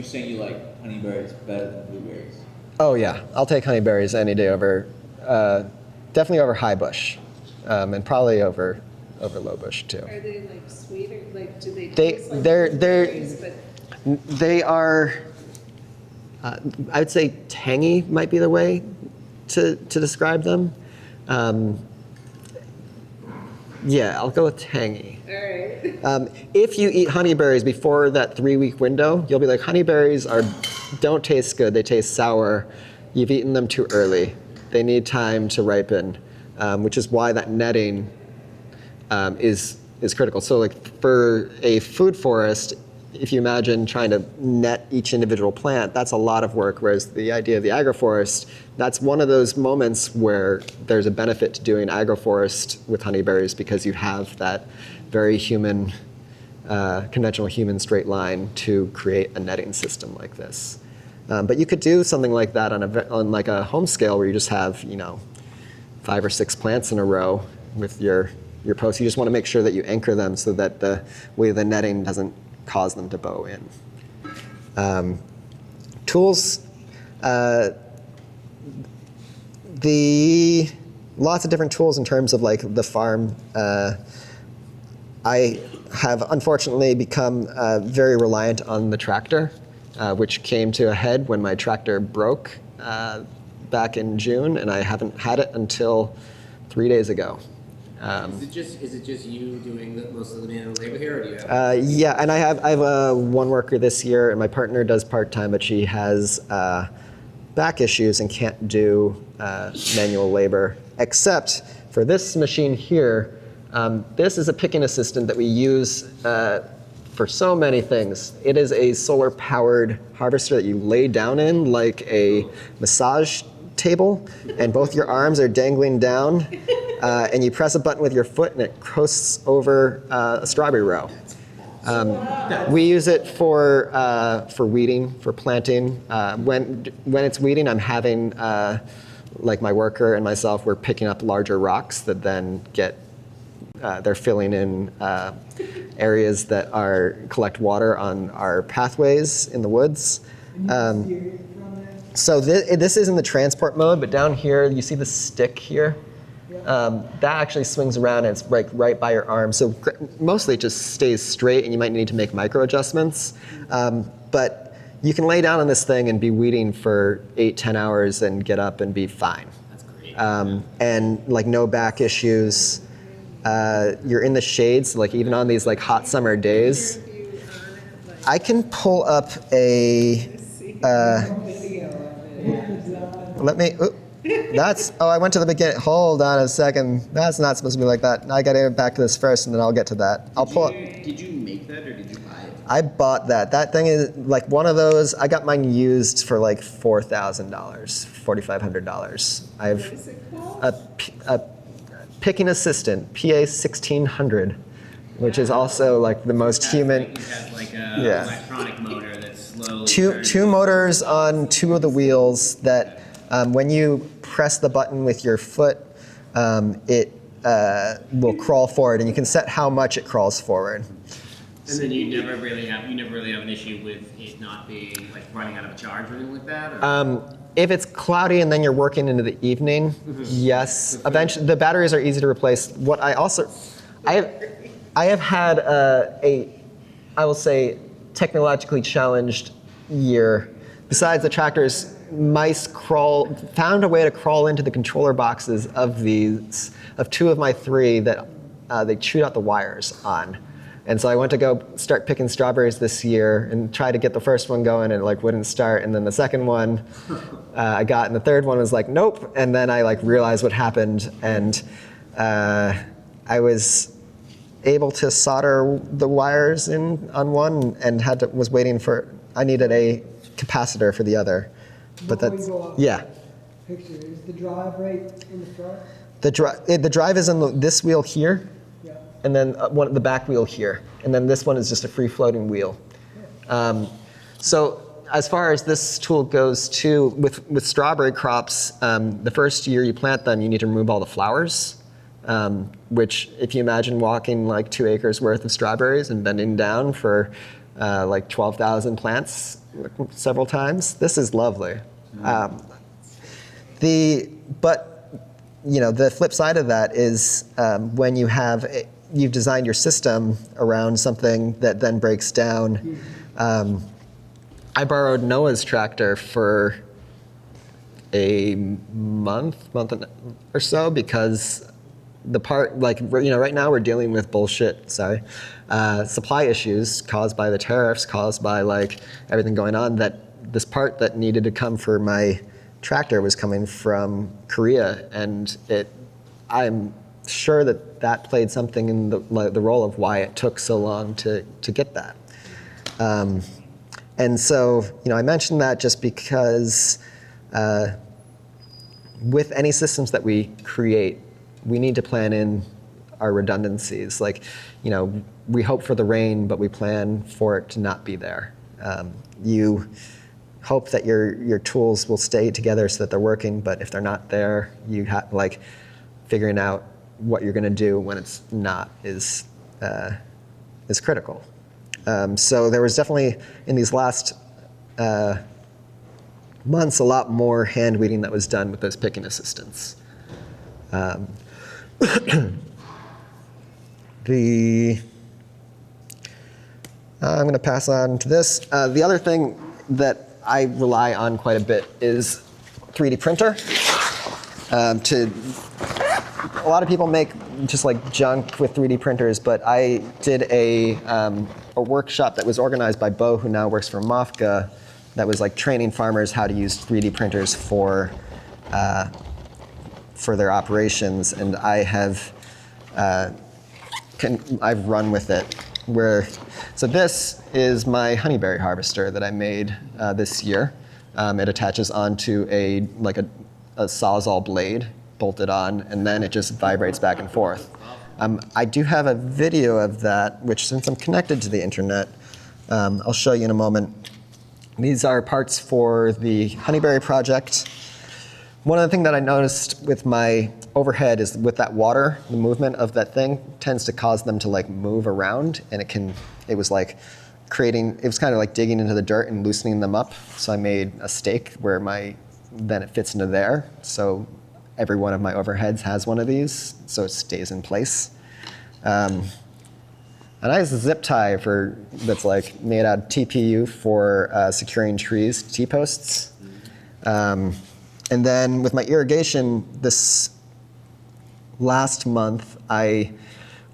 saying you like honeyberries better than blueberries? Oh yeah, I'll take honeyberries any day over, definitely over high bush, and probably over low bush too. Are they like sweeter? Like do they They- taste like they're- blueberries, but They are, I would say tangy might be the way to describe them. Yeah, I'll go with tangy. all right. If you eat honeyberries before that 3-week window, you'll be like, honeyberries don't taste good, they taste sour. You've eaten them too early. They need time to ripen, which is why that netting is critical. So like for a food forest, if you imagine trying to net each individual plant, that's a lot of work, whereas the idea of the agroforest, that's one of those moments where there's a benefit to doing agroforest with honeyberries because you have that very human, conventional human straight line to create a netting system like this. But you could do something like that on like a home scale where you just have, 5 or 6 plants in a row with your posts. You just want to make sure that you anchor them so that the way the netting doesn't cause them to bow in. Tools, lots of different tools in terms of like the farm. I have unfortunately become very reliant on the tractor, which came to a head when my tractor broke back in June, and I haven't had it until 3 days ago. Is it just you doing most of the manual labor here, or do you have? Yeah, and I have one worker this year, and my partner does part-time, but she has back issues and can't do manual labor, except for this machine here. This is a picking assistant that we use for so many things. It is a solar-powered harvester that you lay down in like a massage table, and both your arms are dangling down, and you press a button with your foot, and it coasts over a strawberry row. We use it for weeding, for planting. When it's weeding, I'm having like my worker and myself, we're picking up larger rocks that then they're filling in areas that collect water on our pathways in the woods. So this is in the transport mode, but down here, you see the stick here? That actually swings around and it's like right by your arm. So mostly it just stays straight and you might need to make micro adjustments. But you can lay down on this thing and be weeding for 8-10 hours and get up and be fine. That's great. And like no back issues. You're in the shades, like even on these like hot summer days. I can pull up a, let me, I went to the beginning. Hold on a second. That's not supposed to be like that. I got to get back to this first and then I'll get to that. I'll pull up. Did you make that or did you buy it? I bought that. That thing is like one of those, I got mine used for like $4,000, $4,500. I have What is it called? a picking assistant, PA 1600, which is also like the most human. It has like a Yeah. electronic motor that's slowly. Two motors on 2 of the wheels that when you press the button with your foot, it will crawl forward, and you can set how much it crawls forward. And then you never really have an issue with it not being like running out of charge or anything like that? Or? If it's cloudy and then you're working into the evening, yes. Eventually, the batteries are easy to replace. What I have had I will say, technologically challenged year. Besides the tractors, mice found a way to crawl into the controller boxes of 2 of my 3 that they chewed out the wires on. And so I went to go start picking strawberries this year and try to get the first one going, and it like wouldn't start. And then the second one I got, and the third one was like, nope. And then I like realized what happened, and I was able to solder the wires in on one, and was waiting for. I needed a capacitor for the other, but Before that's you go off yeah. Picture, is the drive right in the front? The drive is on this wheel here. Yeah. And then the back wheel here. And then this one is just a free-floating wheel. So as far as this tool goes too, with strawberry crops, the first year you plant them, you need to remove all the flowers, which if you imagine walking like 2 acres worth of strawberries and bending down for like 12,000 plants several times, this is lovely. The flip side of that is when you've designed your system around something that then breaks down. I borrowed Noah's tractor for a month or so because the part, right now we're dealing with supply issues caused by the tariffs, caused by everything going on, that this part that needed to come for my tractor was coming from Korea, and I'm sure that played something in the role of why it took so long to get that. And so, I mentioned that just because with any systems that we create, we need to plan in our redundancies. Like, we hope for the rain, but we plan for it to not be there. You hope that your tools will stay together so that they're working, but if they're not there, you have figuring out what you're going to do when it's not is critical. So there was definitely in these last months a lot more hand weeding that was done with those picking assistants. I'm going to pass on to this. The other thing that I rely on quite a bit is 3D printer. A lot of people make just junk with 3D printers, but I did a workshop that was organized by Bo, who now works for Mofga, that was training farmers how to use 3D printers for their operations, and I have I've run with it. So this is my honeyberry harvester that I made this year. It attaches onto a Sawzall blade bolted on, and then it just vibrates back and forth. I do have a video of that, which, since I'm connected to the internet, I'll show you in a moment. These are parts for the honeyberry project. One of the things that I noticed with my overhead is with that water, the movement of that thing tends to cause them to move around, and it was kind of digging into the dirt and loosening them up. So I made a stake where then it fits into there. So every one of my overheads has one of these, so it stays in place. And I use a zip tie that's made out of TPU for securing trees, T-posts. And then with my irrigation, this last month, I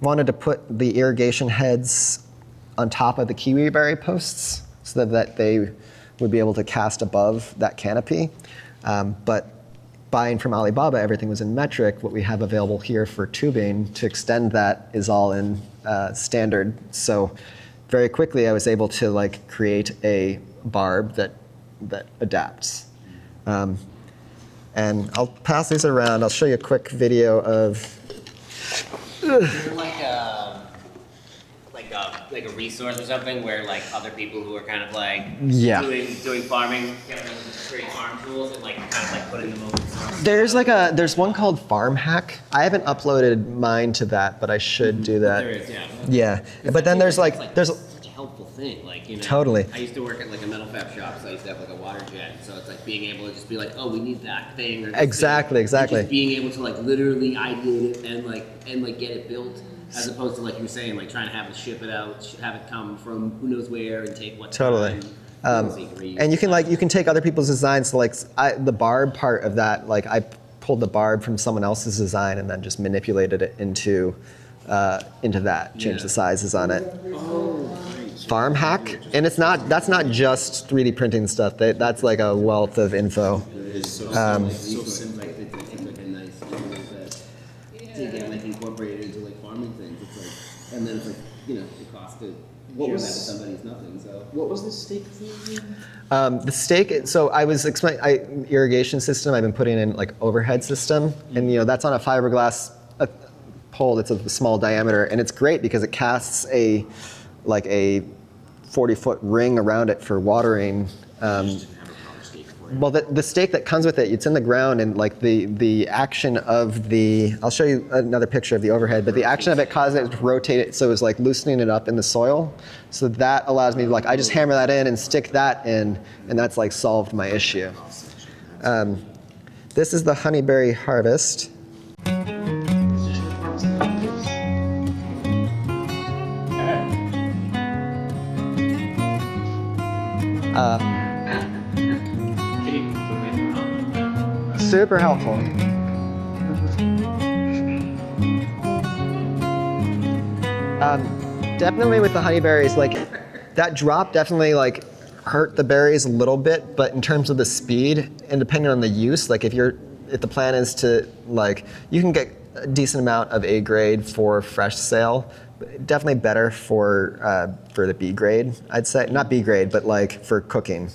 wanted to put the irrigation heads on top of the kiwiberry posts so that they would be able to cast above that canopy. But buying from Alibaba, everything was in metric. What we have available here for tubing to extend that is all in standard. So very quickly, I was able to create a barb that adapts. And I'll pass these around. I'll show you a quick video of. Is there like a resource or something where other people who are kind of doing farming, creating farm tools and kind of putting them over. There's one called Farm Hack. I haven't uploaded mine to that, but I should do that. There is, yeah. Yeah, but then there's there's such a helpful thing, Totally. I used to work at a metal fab shop, so I used to have a water jet. So it's being able to just be oh, we need that thing. Or this Exactly. And just being able to literally ideate it and get it built, as opposed to you were saying trying to have it ship it out, have it come from who knows where and take what Totally. time. And you can take other people's designs. So the barb part of that, I pulled the barb from someone else's design and then just manipulated it into that, changed the sizes on it. Farm Hack, and that's not just 3D printing stuff. That's a wealth of info. It's a nice that incorporated into farming things. It's and then the cost to share that with somebody is nothing. So What was the stake for again? The stake. So I was explaining irrigation system. I've been putting in overhead system, and that's on a fiberglass pole that's of a small diameter, and it's great because it casts a 40-foot ring around it for watering. Well, the stake that comes with it, it's in the ground, and the action of I'll show you another picture of the overhead, but the action of it caused it to rotate it, so it was loosening it up in the soil. So that allows me to I just hammer that in and stick that in, and that's solved my issue. This is the honeyberry harvest. Super helpful. Definitely with the honeyberries, that drop definitely hurt the berries a little bit, but in terms of the speed and depending on the use, if the plan is to you can get a decent amount of A grade for fresh sale. Definitely better for the B grade, I'd say. Not B grade, but like for cooking.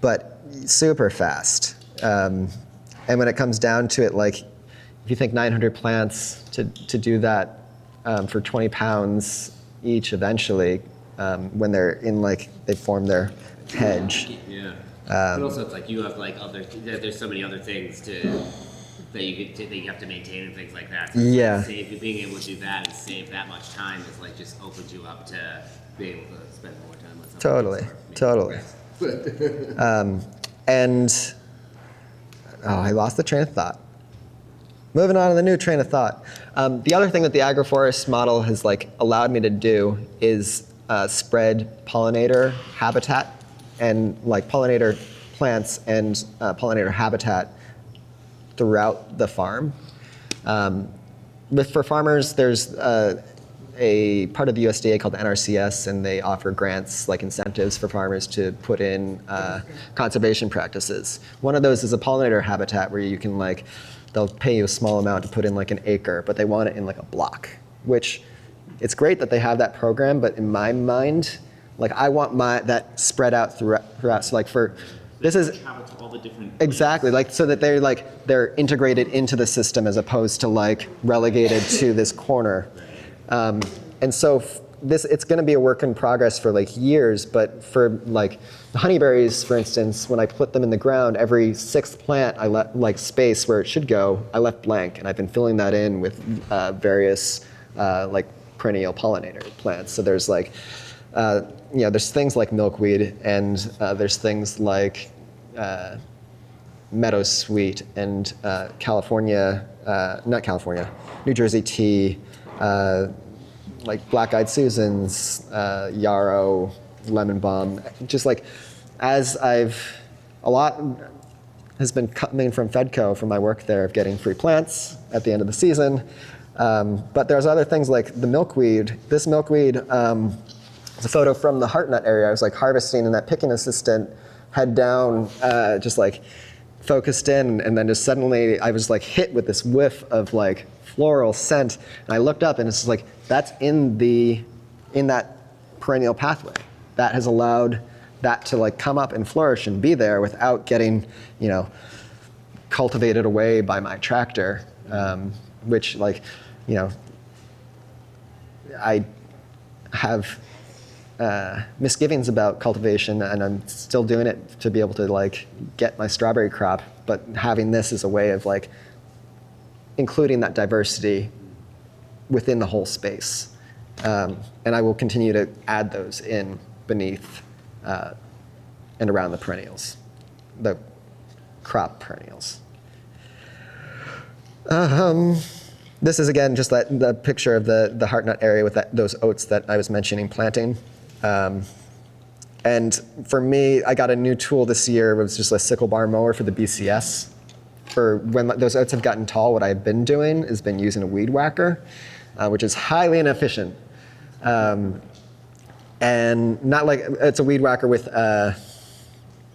But super fast. And when it comes down to it, like if you think 900 plants to do that for 20 pounds each eventually, when they're in like, they form their hedge. Yeah. But also it's like you have like there's so many other things that you have to maintain and things like that. So Yeah. Being able to do that and save that much time is like just opens you up to being able to spend more time with something. Totally. And I lost the train of thought. Moving on to the new train of thought. The other thing that the agroforest model has like allowed me to do is spread pollinator habitat and like pollinator plants and pollinator habitat throughout the farm. For farmers, there's a part of the USDA called the NRCS, and they offer grants, like incentives for farmers to put in conservation practices. One of those is a pollinator habitat where you can like, they'll pay you a small amount to put in like an acre, but they want it in like a block, which it's great that they have that program, but in my mind, like I want that spread out throughout. So like this is All the different. exactly like so that they're integrated into the system as opposed to like relegated to this corner. And so it's going to be a work in progress for like years, but for like the honeyberries, for instance, when I put them in the ground, every sixth plant I let like space where it should go, I left blank, and I've been filling that in with various like perennial pollinator plants. So there's like, there's things like milkweed, and there's things like meadowsweet and New Jersey tea, like black-eyed Susans, yarrow, lemon balm. Just like a lot has been coming from Fedco from my work there of getting free plants at the end of the season. But there's other things like the milkweed. This milkweed is a photo from the heartnut area. I was like harvesting, and that picking assistant head down, just like focused in, and then just suddenly I was like hit with this whiff of like floral scent, and I looked up, and it's like that's in that perennial pathway that has allowed that to like come up and flourish and be there without getting cultivated away by my tractor, which like I have misgivings about cultivation, and I'm still doing it to be able to like get my strawberry crop, but having this as a way of like including that diversity within the whole space. And I will continue to add those in beneath and around the perennials, the crop perennials. This is again just the picture of the heartnut area with those oats that I was mentioning planting. And for me, I got a new tool this year. It was just a sickle bar mower for the BCS. For when those oats have gotten tall, what I've been doing is been using a weed whacker, which is highly inefficient. And not like, it's a weed whacker with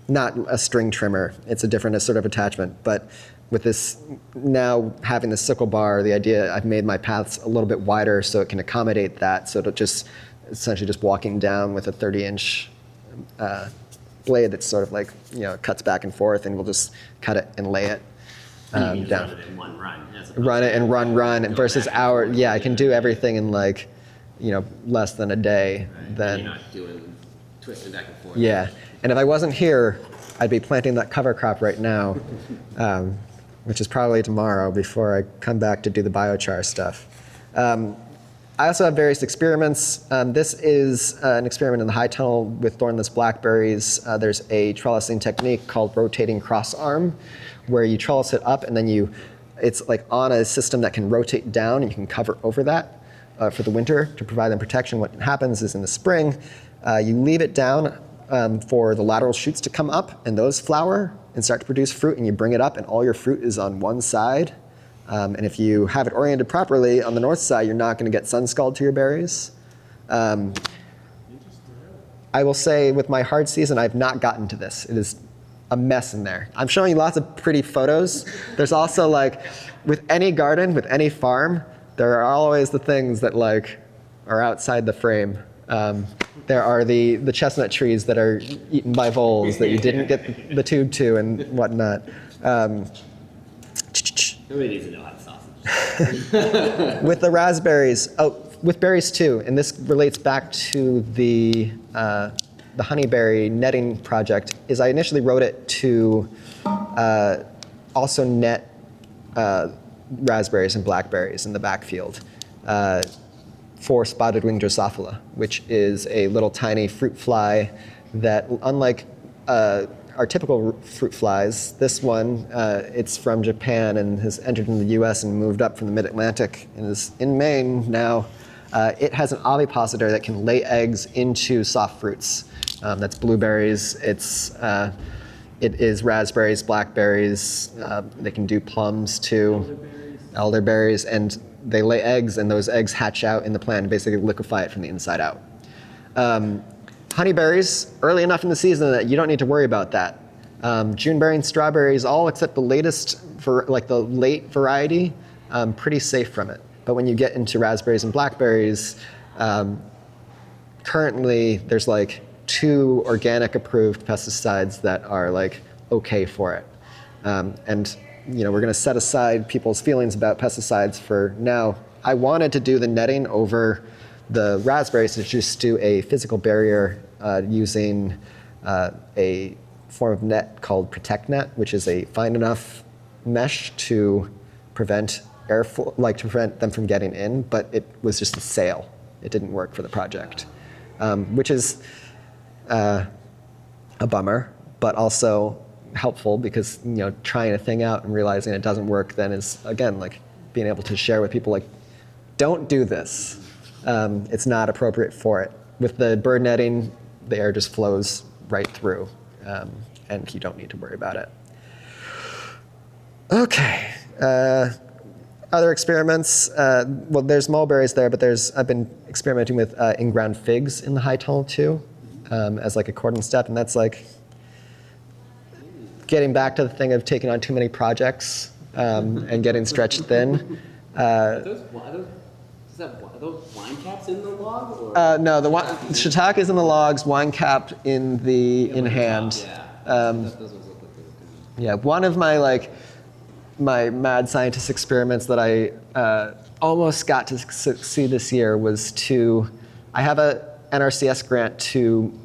not a string trimmer. It's a different sort of attachment. But with this, now having the sickle bar, the idea, I've made my paths a little bit wider so it can accommodate that. So it'll just, essentially just walking down with a 30-inch blade that's sort of like, cuts back and forth, and we'll just cut it and lay it You can down. run it in one run. Run it and run, and versus I can do everything in like, less than a day. Right. Then You're not doing twisting back and forth. yeah, and if I wasn't here, I'd be planting that cover crop right now, which is probably tomorrow before I come back to do the biochar stuff. I also have various experiments. This is an experiment in the high tunnel with thornless blackberries. There's a trellising technique called rotating cross arm, where you trellis it up and then it's like on a system that can rotate down, and you can cover over that for the winter to provide them protection. What happens is in the spring, you leave it down for the lateral shoots to come up, and those flower and start to produce fruit, and you bring it up, and all your fruit is on one side. And if you have it oriented properly on the north side, you're not going to get sun scald to your berries. I will say with my hard season, I've not gotten to this. It is a mess in there. I'm showing you lots of pretty photos. There's also like, with any garden, with any farm, there are always the things that like are outside the frame. There are the chestnut trees that are eaten by voles that you didn't get the tube to and whatnot. Nobody needs to know how to sausage. With the raspberries, with berries too, and this relates back to the honeyberry netting project, is I initially wrote it to also net raspberries and blackberries in the backfield for spotted winged Drosophila, which is a little tiny fruit fly that, unlike our typical fruit flies, this one, it's from Japan and has entered into the US and moved up from the mid-Atlantic and is in Maine now. It has an ovipositor that can lay eggs into soft fruits. That's blueberries, it is raspberries, blackberries, they can do plums too, elderberries, and they lay eggs, and those eggs hatch out in the plant and basically liquefy it from the inside out. Honeyberries, early enough in the season that you don't need to worry about that. Juneberry and strawberries, all except the latest, for like the late variety, pretty safe from it. But when you get into raspberries and blackberries, currently there's like 2 organic approved pesticides that are like okay for it. And you know, we're going to set aside people's feelings about pesticides for now. I wanted to do the netting over the raspberries to just do a physical barrier using a form of net called Protect Net, which is a fine enough mesh to prevent airflow, like to prevent them from getting in, but it was just a sail. It didn't work for the project, which is a bummer, but also helpful because, you know, trying a thing out and realizing it doesn't work then is, again, like being able to share with people like, don't do this. It's not appropriate for it. With the bird netting, the air just flows right through, and you don't need to worry about it. Okay. Other experiments, well, there's mulberries there, but I've been experimenting with in-ground figs in the high tunnel too, as like a cordon step, and that's like getting back to the thing of taking on too many projects and getting stretched thin. Are those wine caps in the log? Or? No, the shiitake is in the logs, wine cap in hand. Yeah. Those ones look like they were good. Yeah, one of my mad scientist experiments that I almost got to succeed this year was I have a NRCS grant to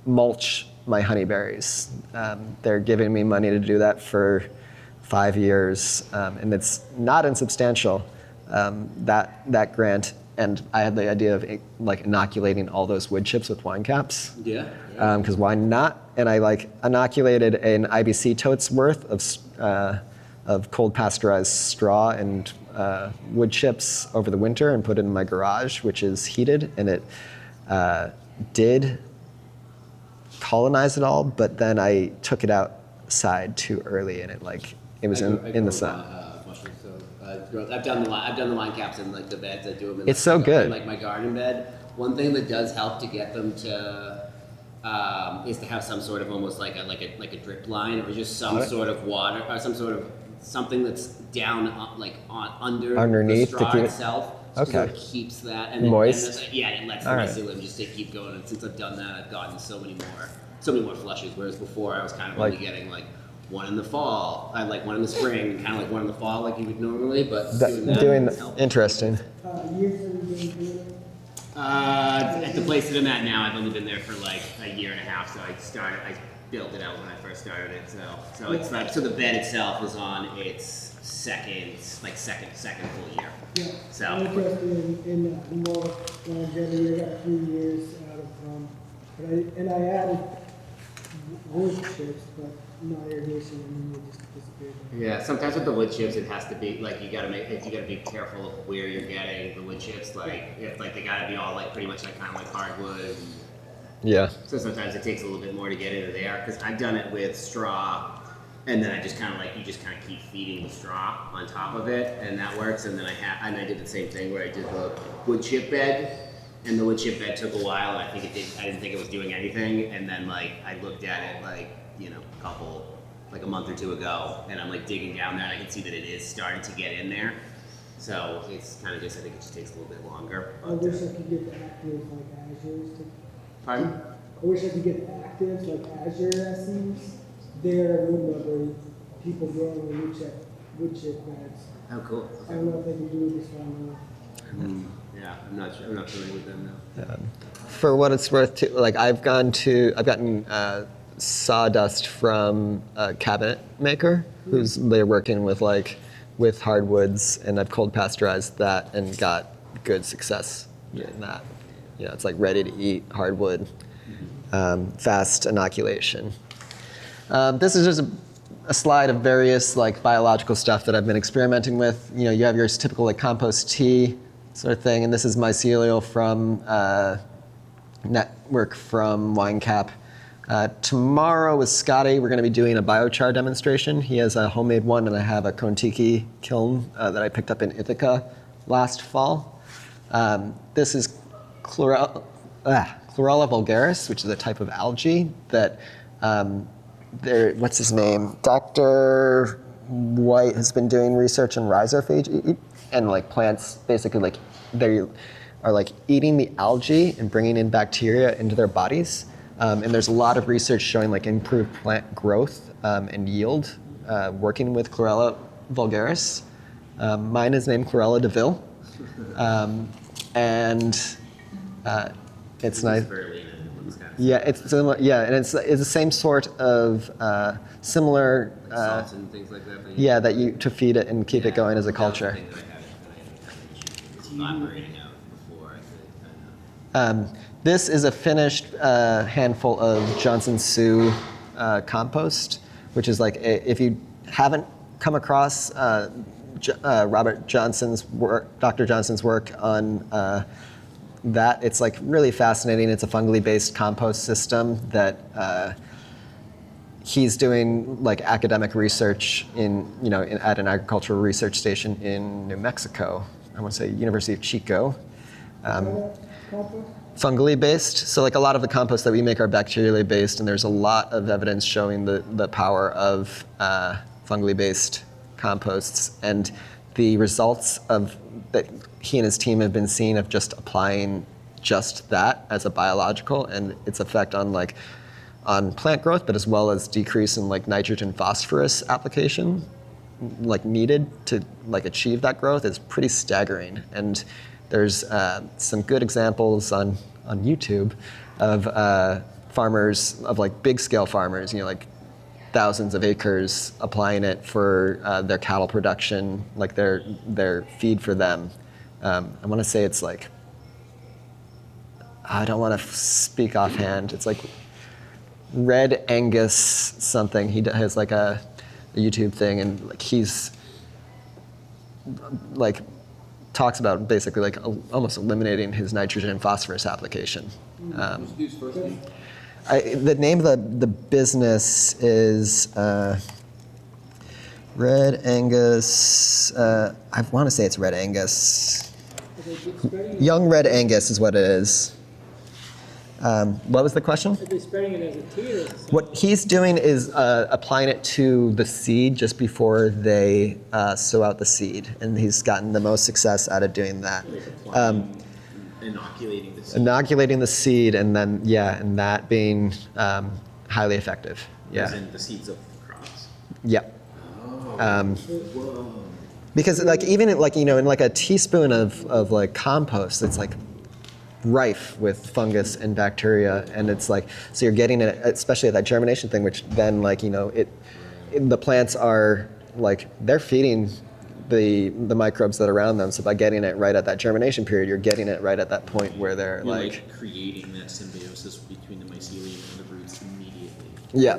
mulch my honeyberries. They're giving me money to do that for 5 years, and it's not insubstantial, that grant. And I had the idea of like inoculating all those wood chips with wine caps. Yeah. Because why not? And I like inoculated an IBC totes worth of cold pasteurized straw and wood chips over the winter and put it in my garage, which is heated, and it did colonize it all, but then I took it outside too early, and it was in the sun. Mushrooms, so I've done the wine caps in like the beds. I do them in It's so good. in, like my garden bed. One thing that does help to get them to is to have some sort of almost like a drip line, or just some sort of water, or some sort of something that's down underneath the straw to keep itself. So Okay. it keeps that and Moist? And it lets the rest of them just keep going. And since I've done that, I've gotten so many more flushes. Whereas before, I was kind of only getting like one in the fall, I like one in the spring, kind of like one in the fall, like you would normally. But doing interesting. Years have you been doing it? at the place that I'm at now, I've only been there for like a year and a half. So I built it out when I first started it. So it's like, so the bed itself is on its second full year. Yeah. So- I'm interested in more longevity. I got 3 years out of but I added wood chips, but not irrigation, and then it just disappeared. Yeah, sometimes with the wood chips, it has to be like you gotta be careful of where you're getting the wood chips. Like they gotta be all like pretty much like kind of like hardwood. Yeah. So sometimes it takes a little bit more to get into there. Because I've done it with straw, and then I just kind of like you just kind of keep feeding the straw on top of it, and that works. And then I did the same thing where I did the wood chip bed. And the wood chip bed took a while, and I didn't think it was doing anything. And then like I looked at it like like a month or two ago, and I'm like digging down there, and I can see that it is starting to get in there. So it's kind of just, I think it just takes a little bit longer. I wish I could get the actives like Azure's. Pardon? I wish I could get the actives like Azure SEs. They're wood people growing in wood chip beds. Oh, cool. I don't know if they can do this one. Yeah, I'm not sure. I'm not familiar with them now. For what it's worth, too, like I've gotten sawdust from a cabinet maker they're working with hardwoods, and I've cold pasteurized that and got good success in that. It's like ready to eat hardwood, fast inoculation. This is just a slide of various like biological stuff that I've been experimenting with. You have your typical like compost tea sort of thing, and this is mycelial from network from Winecap. Tomorrow with Scotty, we're going to be doing a biochar demonstration. He has a homemade one, and I have a Kontiki kiln that I picked up in Ithaca last fall. This is Chlorella vulgaris, which is a type of algae that what's his name? Dr. White has been doing research on rhizophagy, and like plants basically like they are like eating the algae and bringing in bacteria into their bodies. And there's a lot of research showing like improved plant growth and yield working with Chlorella vulgaris. Mine is named Chlorella de Ville, and it's nice. Yeah, it's similar. Yeah, and it's the same sort of similar. Salts and things like that. Yeah, that you to feed it and keep it going as a culture. It's operating out before, I think. This is a finished handful of Johnson Sioux compost, which is like if you haven't come across Dr. Johnson's work on that, it's like really fascinating. It's a fungally based compost system that he's doing like academic research at an agricultural research station in New Mexico. I want to say University of Chico. Fungally based, so like a lot of the compost that we make are bacterially based, and there's a lot of evidence showing the power of fungally based composts, and the results of that he and his team have been seeing of just applying just that as a biological and its effect on plant growth, but as well as decrease in like nitrogen phosphorus application like needed to like achieve that growth is pretty staggering. And there's some good examples on YouTube of farmers, of like big scale farmers, like thousands of acres, applying it for their cattle production, like their feed for them. I want to say it's like, I don't want to speak offhand. It's like Red Angus something. He has like a YouTube thing, and like he's like talks about basically like almost eliminating his nitrogen and phosphorus application. The name of the business is Red Angus. I want to say it's Red Angus. Young Red Angus is what it is. What was the question? Are they spreading it as a tea or as a What he's doing is applying it to the seed just before they sow out the seed, and he's gotten the most success out of doing that. Inoculating the seed. Inoculating the seed, and then and that being highly effective. As in the seeds of crops. Yep. Because like even in like a teaspoon of like compost, it's like rife with fungus and bacteria, and it's like, so you're getting it, especially at that germination thing, which then the plants are like, they're feeding the microbes that are around them. So by getting it right at that germination period, you're getting it right at that point where they're You're like creating that symbiosis between the mycelium and the roots immediately. yeah.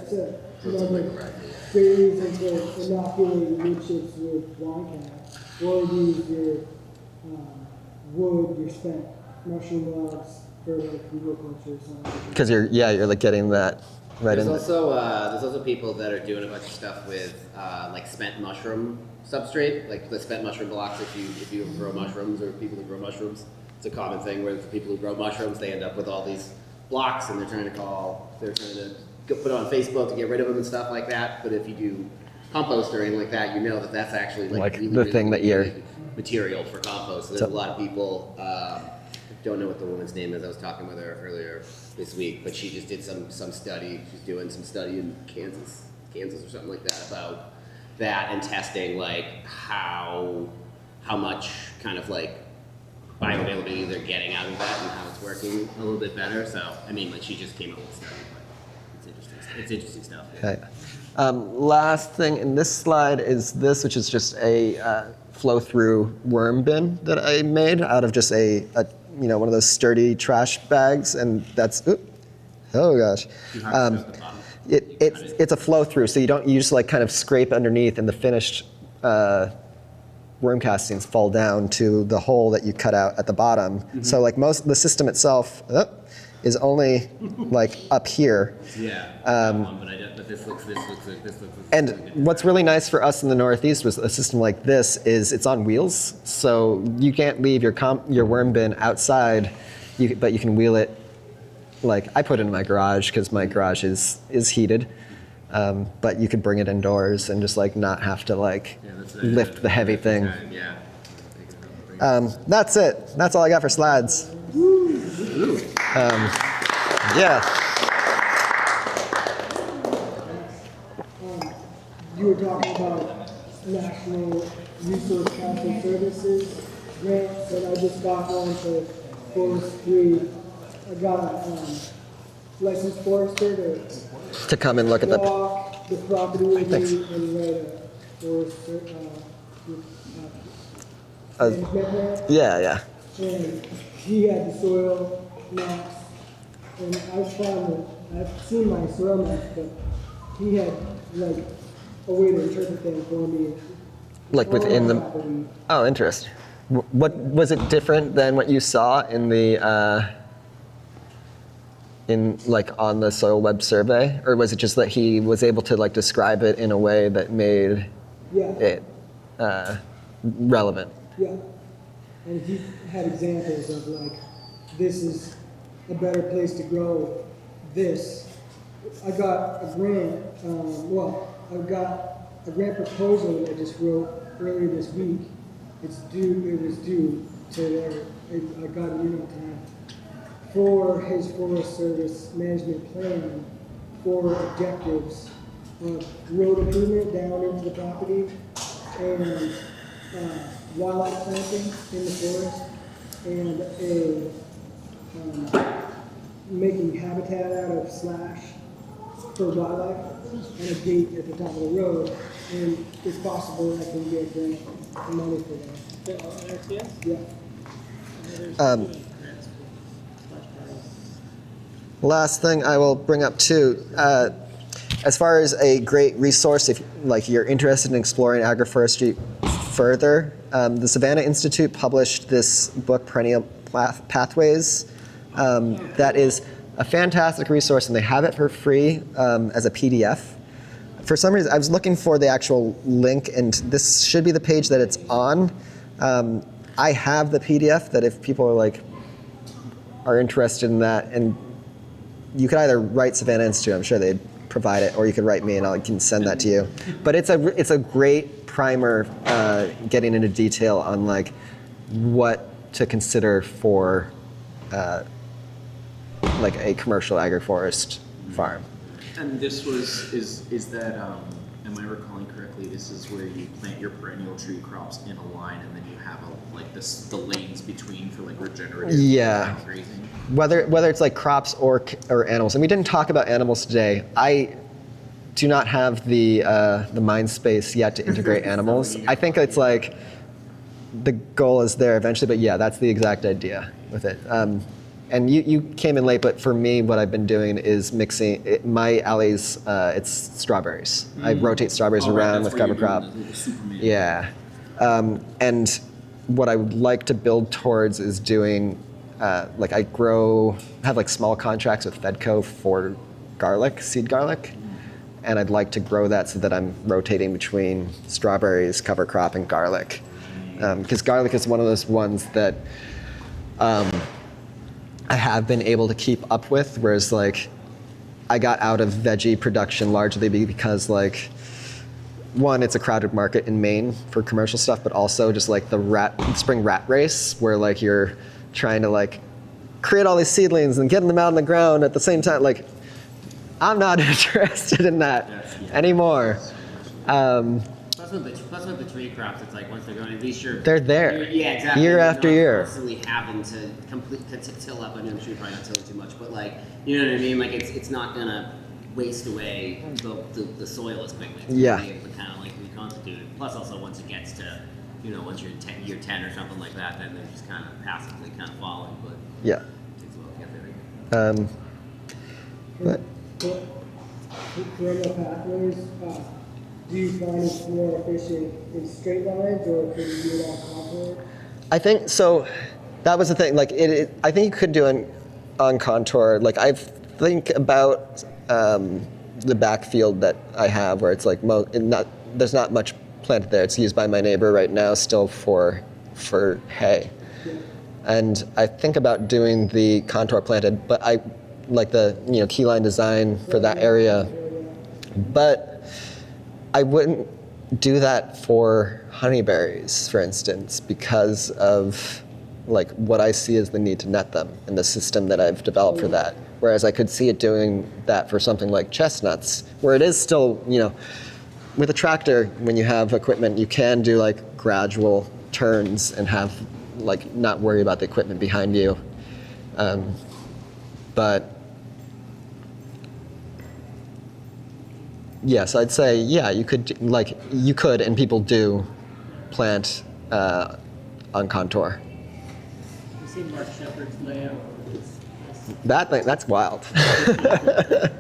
Berries into inoculating wood chips with wine cap, or use your wood, your spent mushroom logs for like culture or something. Because you're like getting that right There's in. also people that are doing a bunch of stuff with like spent mushroom substrate, like the spent mushroom blocks. If you grow mushrooms, or people who grow mushrooms, it's a common thing where for people who grow mushrooms, they end up with all these blocks, and they're trying to put it on Facebook to get rid of them and stuff like that. But if you do compost or anything like that, you know that that's actually like really, the thing that you're good material for compost. So there's a lot of people. Don't know what the woman's name is. I was talking with her earlier this week, but she just did some study. She's doing some study in Kansas or something like that about that and testing like how much kind of like bioavailability they're getting out of that and how it's working a little bit better. So I mean, like she just came up with a study, but it's interesting. It's interesting stuff. Okay. Last thing in this slide is this, which is just a flow-through worm bin that I made out of just a one of those sturdy trash bags, and that's oh gosh. It's a flow-through, so you just like kind of scrape underneath, and the finished worm castings fall down to the hole that you cut out at the bottom. Mm-hmm. So like the system itself is only like up here. Yeah. But this looks. And what's really nice for us in the Northeast with a system like this is it's on wheels, so you can't leave your worm bin outside, but you can wheel it. Like I put it in my garage because my garage is heated, but you could bring it indoors and just like not have to like lift the heavy thing. Yeah. That's it. That's all I got for slides. Yeah. You were talking about National Resource Council Services grants that I just got one for forestry. I got a licensed forester To come and look at the. walk the property with Thanks. me and write a forest management plan. Yeah. And he had the soil maps, and I've seen my soil maps, but he had like a way to interpret them for me. Like within the. Property. Oh, interesting. What was it different than what you saw in the in like on the soil web survey, or was it just that he was able to like describe it in a way that made Yeah. it relevant? Yeah, and he had examples of like, this is a better place to grow this. I got a grant, I've got a grant proposal that I just wrote earlier this week. It was due today. I got it in on time. For his Forest Service management plan for objectives of road improvement down into the property and wildlife planting in the forest and making habitat out of slash for wildlife and a gate at the top of the road. And it's possible I can get grant money for that. Yeah. Last thing I will bring up too, as far as a great resource, if like you're interested in exploring agroforestry further, the Savannah Institute published this book, Perennial Pathways. That is a fantastic resource, and they have it for free as a PDF. For some reason, I was looking for the actual link, and this should be the page that it's on. I have the PDF that if people are interested in that, and you could either write Savannah Institute, I'm sure they'd provide it, or you could write me and I can send that to you. But it's a great primer getting into detail on like what to consider for like a commercial agroforest farm. And this is that, am I recalling correctly, this is where you plant your perennial tree crops in a line and then you have the lanes between for like regenerative grazing? Whether it's like crops or animals, and we didn't talk about animals today. I do not have the mind space yet to integrate animals. I think it's like the goal is there eventually, but yeah, that's the exact idea with it. And you came in late, but for me, what I've been doing is mixing my alleys. It's strawberries. I rotate strawberries around with cover crop. Yeah, and what I would like to build towards is doing. Like I have like small contracts with Fedco for garlic, seed garlic, and I'd like to grow that so that I'm rotating between strawberries, cover crop, and garlic. Because garlic is one of those ones that I have been able to keep up with, whereas like I got out of veggie production largely because like, one, it's a crowded market in Maine for commercial stuff, but also just like the spring rat race where like you're trying to like create all these seedlings and getting them out on the ground at the same time. Like, I'm not interested in that anymore. Plus with the tree crops, it's like once they're going, at least They're there. Yeah, exactly. Year You're after not year. Constantly having to till up. I know I'm sure you're probably not tilling too much, but like, you know what I mean? Like it's not gonna waste away the soil as quickly. It's Yeah. gonna be able to kind of like reconstitute it. Plus, also once it gets to, once you're in year 10 or something like that, then they're just kind of passively kind of falling. But Yeah. it takes a while to get there. But Perennial pathways, do you find it's more efficient in straight lines or can you do it on contour? I think so. That was the thing. Like I think you could do it on contour. Like I think about the backfield that I have, where it's like there's not much planted there. It's used by my neighbor right now, still for hay. And I think about doing the contour planted, but I like the key line design for that area. But I wouldn't do that for honeyberries, for instance, because of like what I see as the need to net them and the system that I've developed for that. Whereas I could see it doing that for something like chestnuts, where it is still, with a tractor, when you have equipment, you can do like gradual turns and have like not worry about the equipment behind you. But yes, I'd say, yeah, you could, and people do plant on contour. You see Mark Shepard's layout? That's wild. Definitely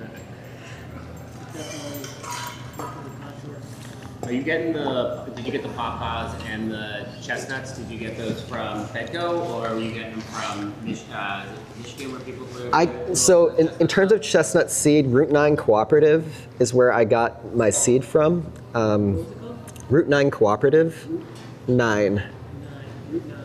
Are you getting did you get the pawpaws and the chestnuts? Did you get those from Fedco, or were you getting them from Michigan where people grew? So in terms of chestnut seed, Route 9 Cooperative is where I got my seed from. Route 9 Cooperative, 9.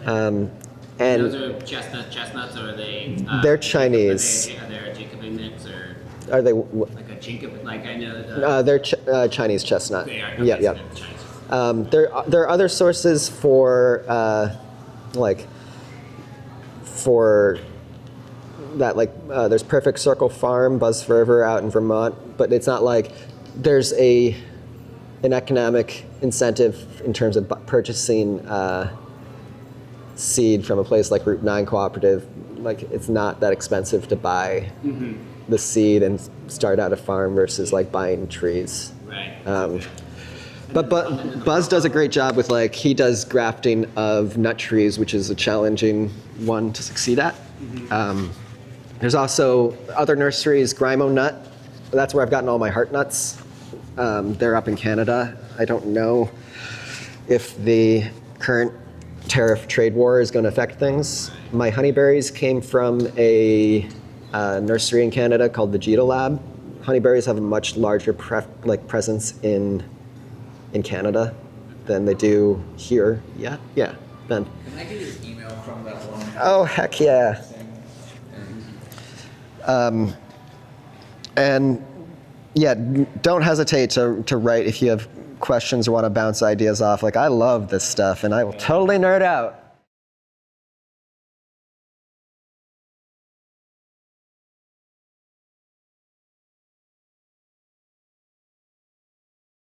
And And those are chestnuts, or are they? They're Chinese. Are they a Jacobin mix, or Are they? like a Jacob? Like I know. They're Chinese chestnut. They are. Yeah, yeah. Chinese. There are other sources for for that, there's Perfect Circle Farm, Buzz Fervor out in Vermont, but it's not like there's an economic incentive in terms of purchasing seed from a place like Route 9 Cooperative. Like, it's not that expensive to buy the seed and start out a farm versus like buying trees. Right. But Buzz does a great job with he does grafting of nut trees, which is a challenging one to succeed at. There's also other nurseries, Grimo Nut. That's where I've gotten all my heartnuts. They're up in Canada. I don't know if the current tariff trade war is going to affect things. My honeyberries came from a nursery in Canada called the Vegeta Lab. Honeyberries have a much larger presence in Canada than they do here. Yeah, Ben. Can I get his email from that one? Oh, heck yeah. And yeah, don't hesitate to write if you have questions or want to bounce ideas off. I love this stuff, and I will totally nerd out.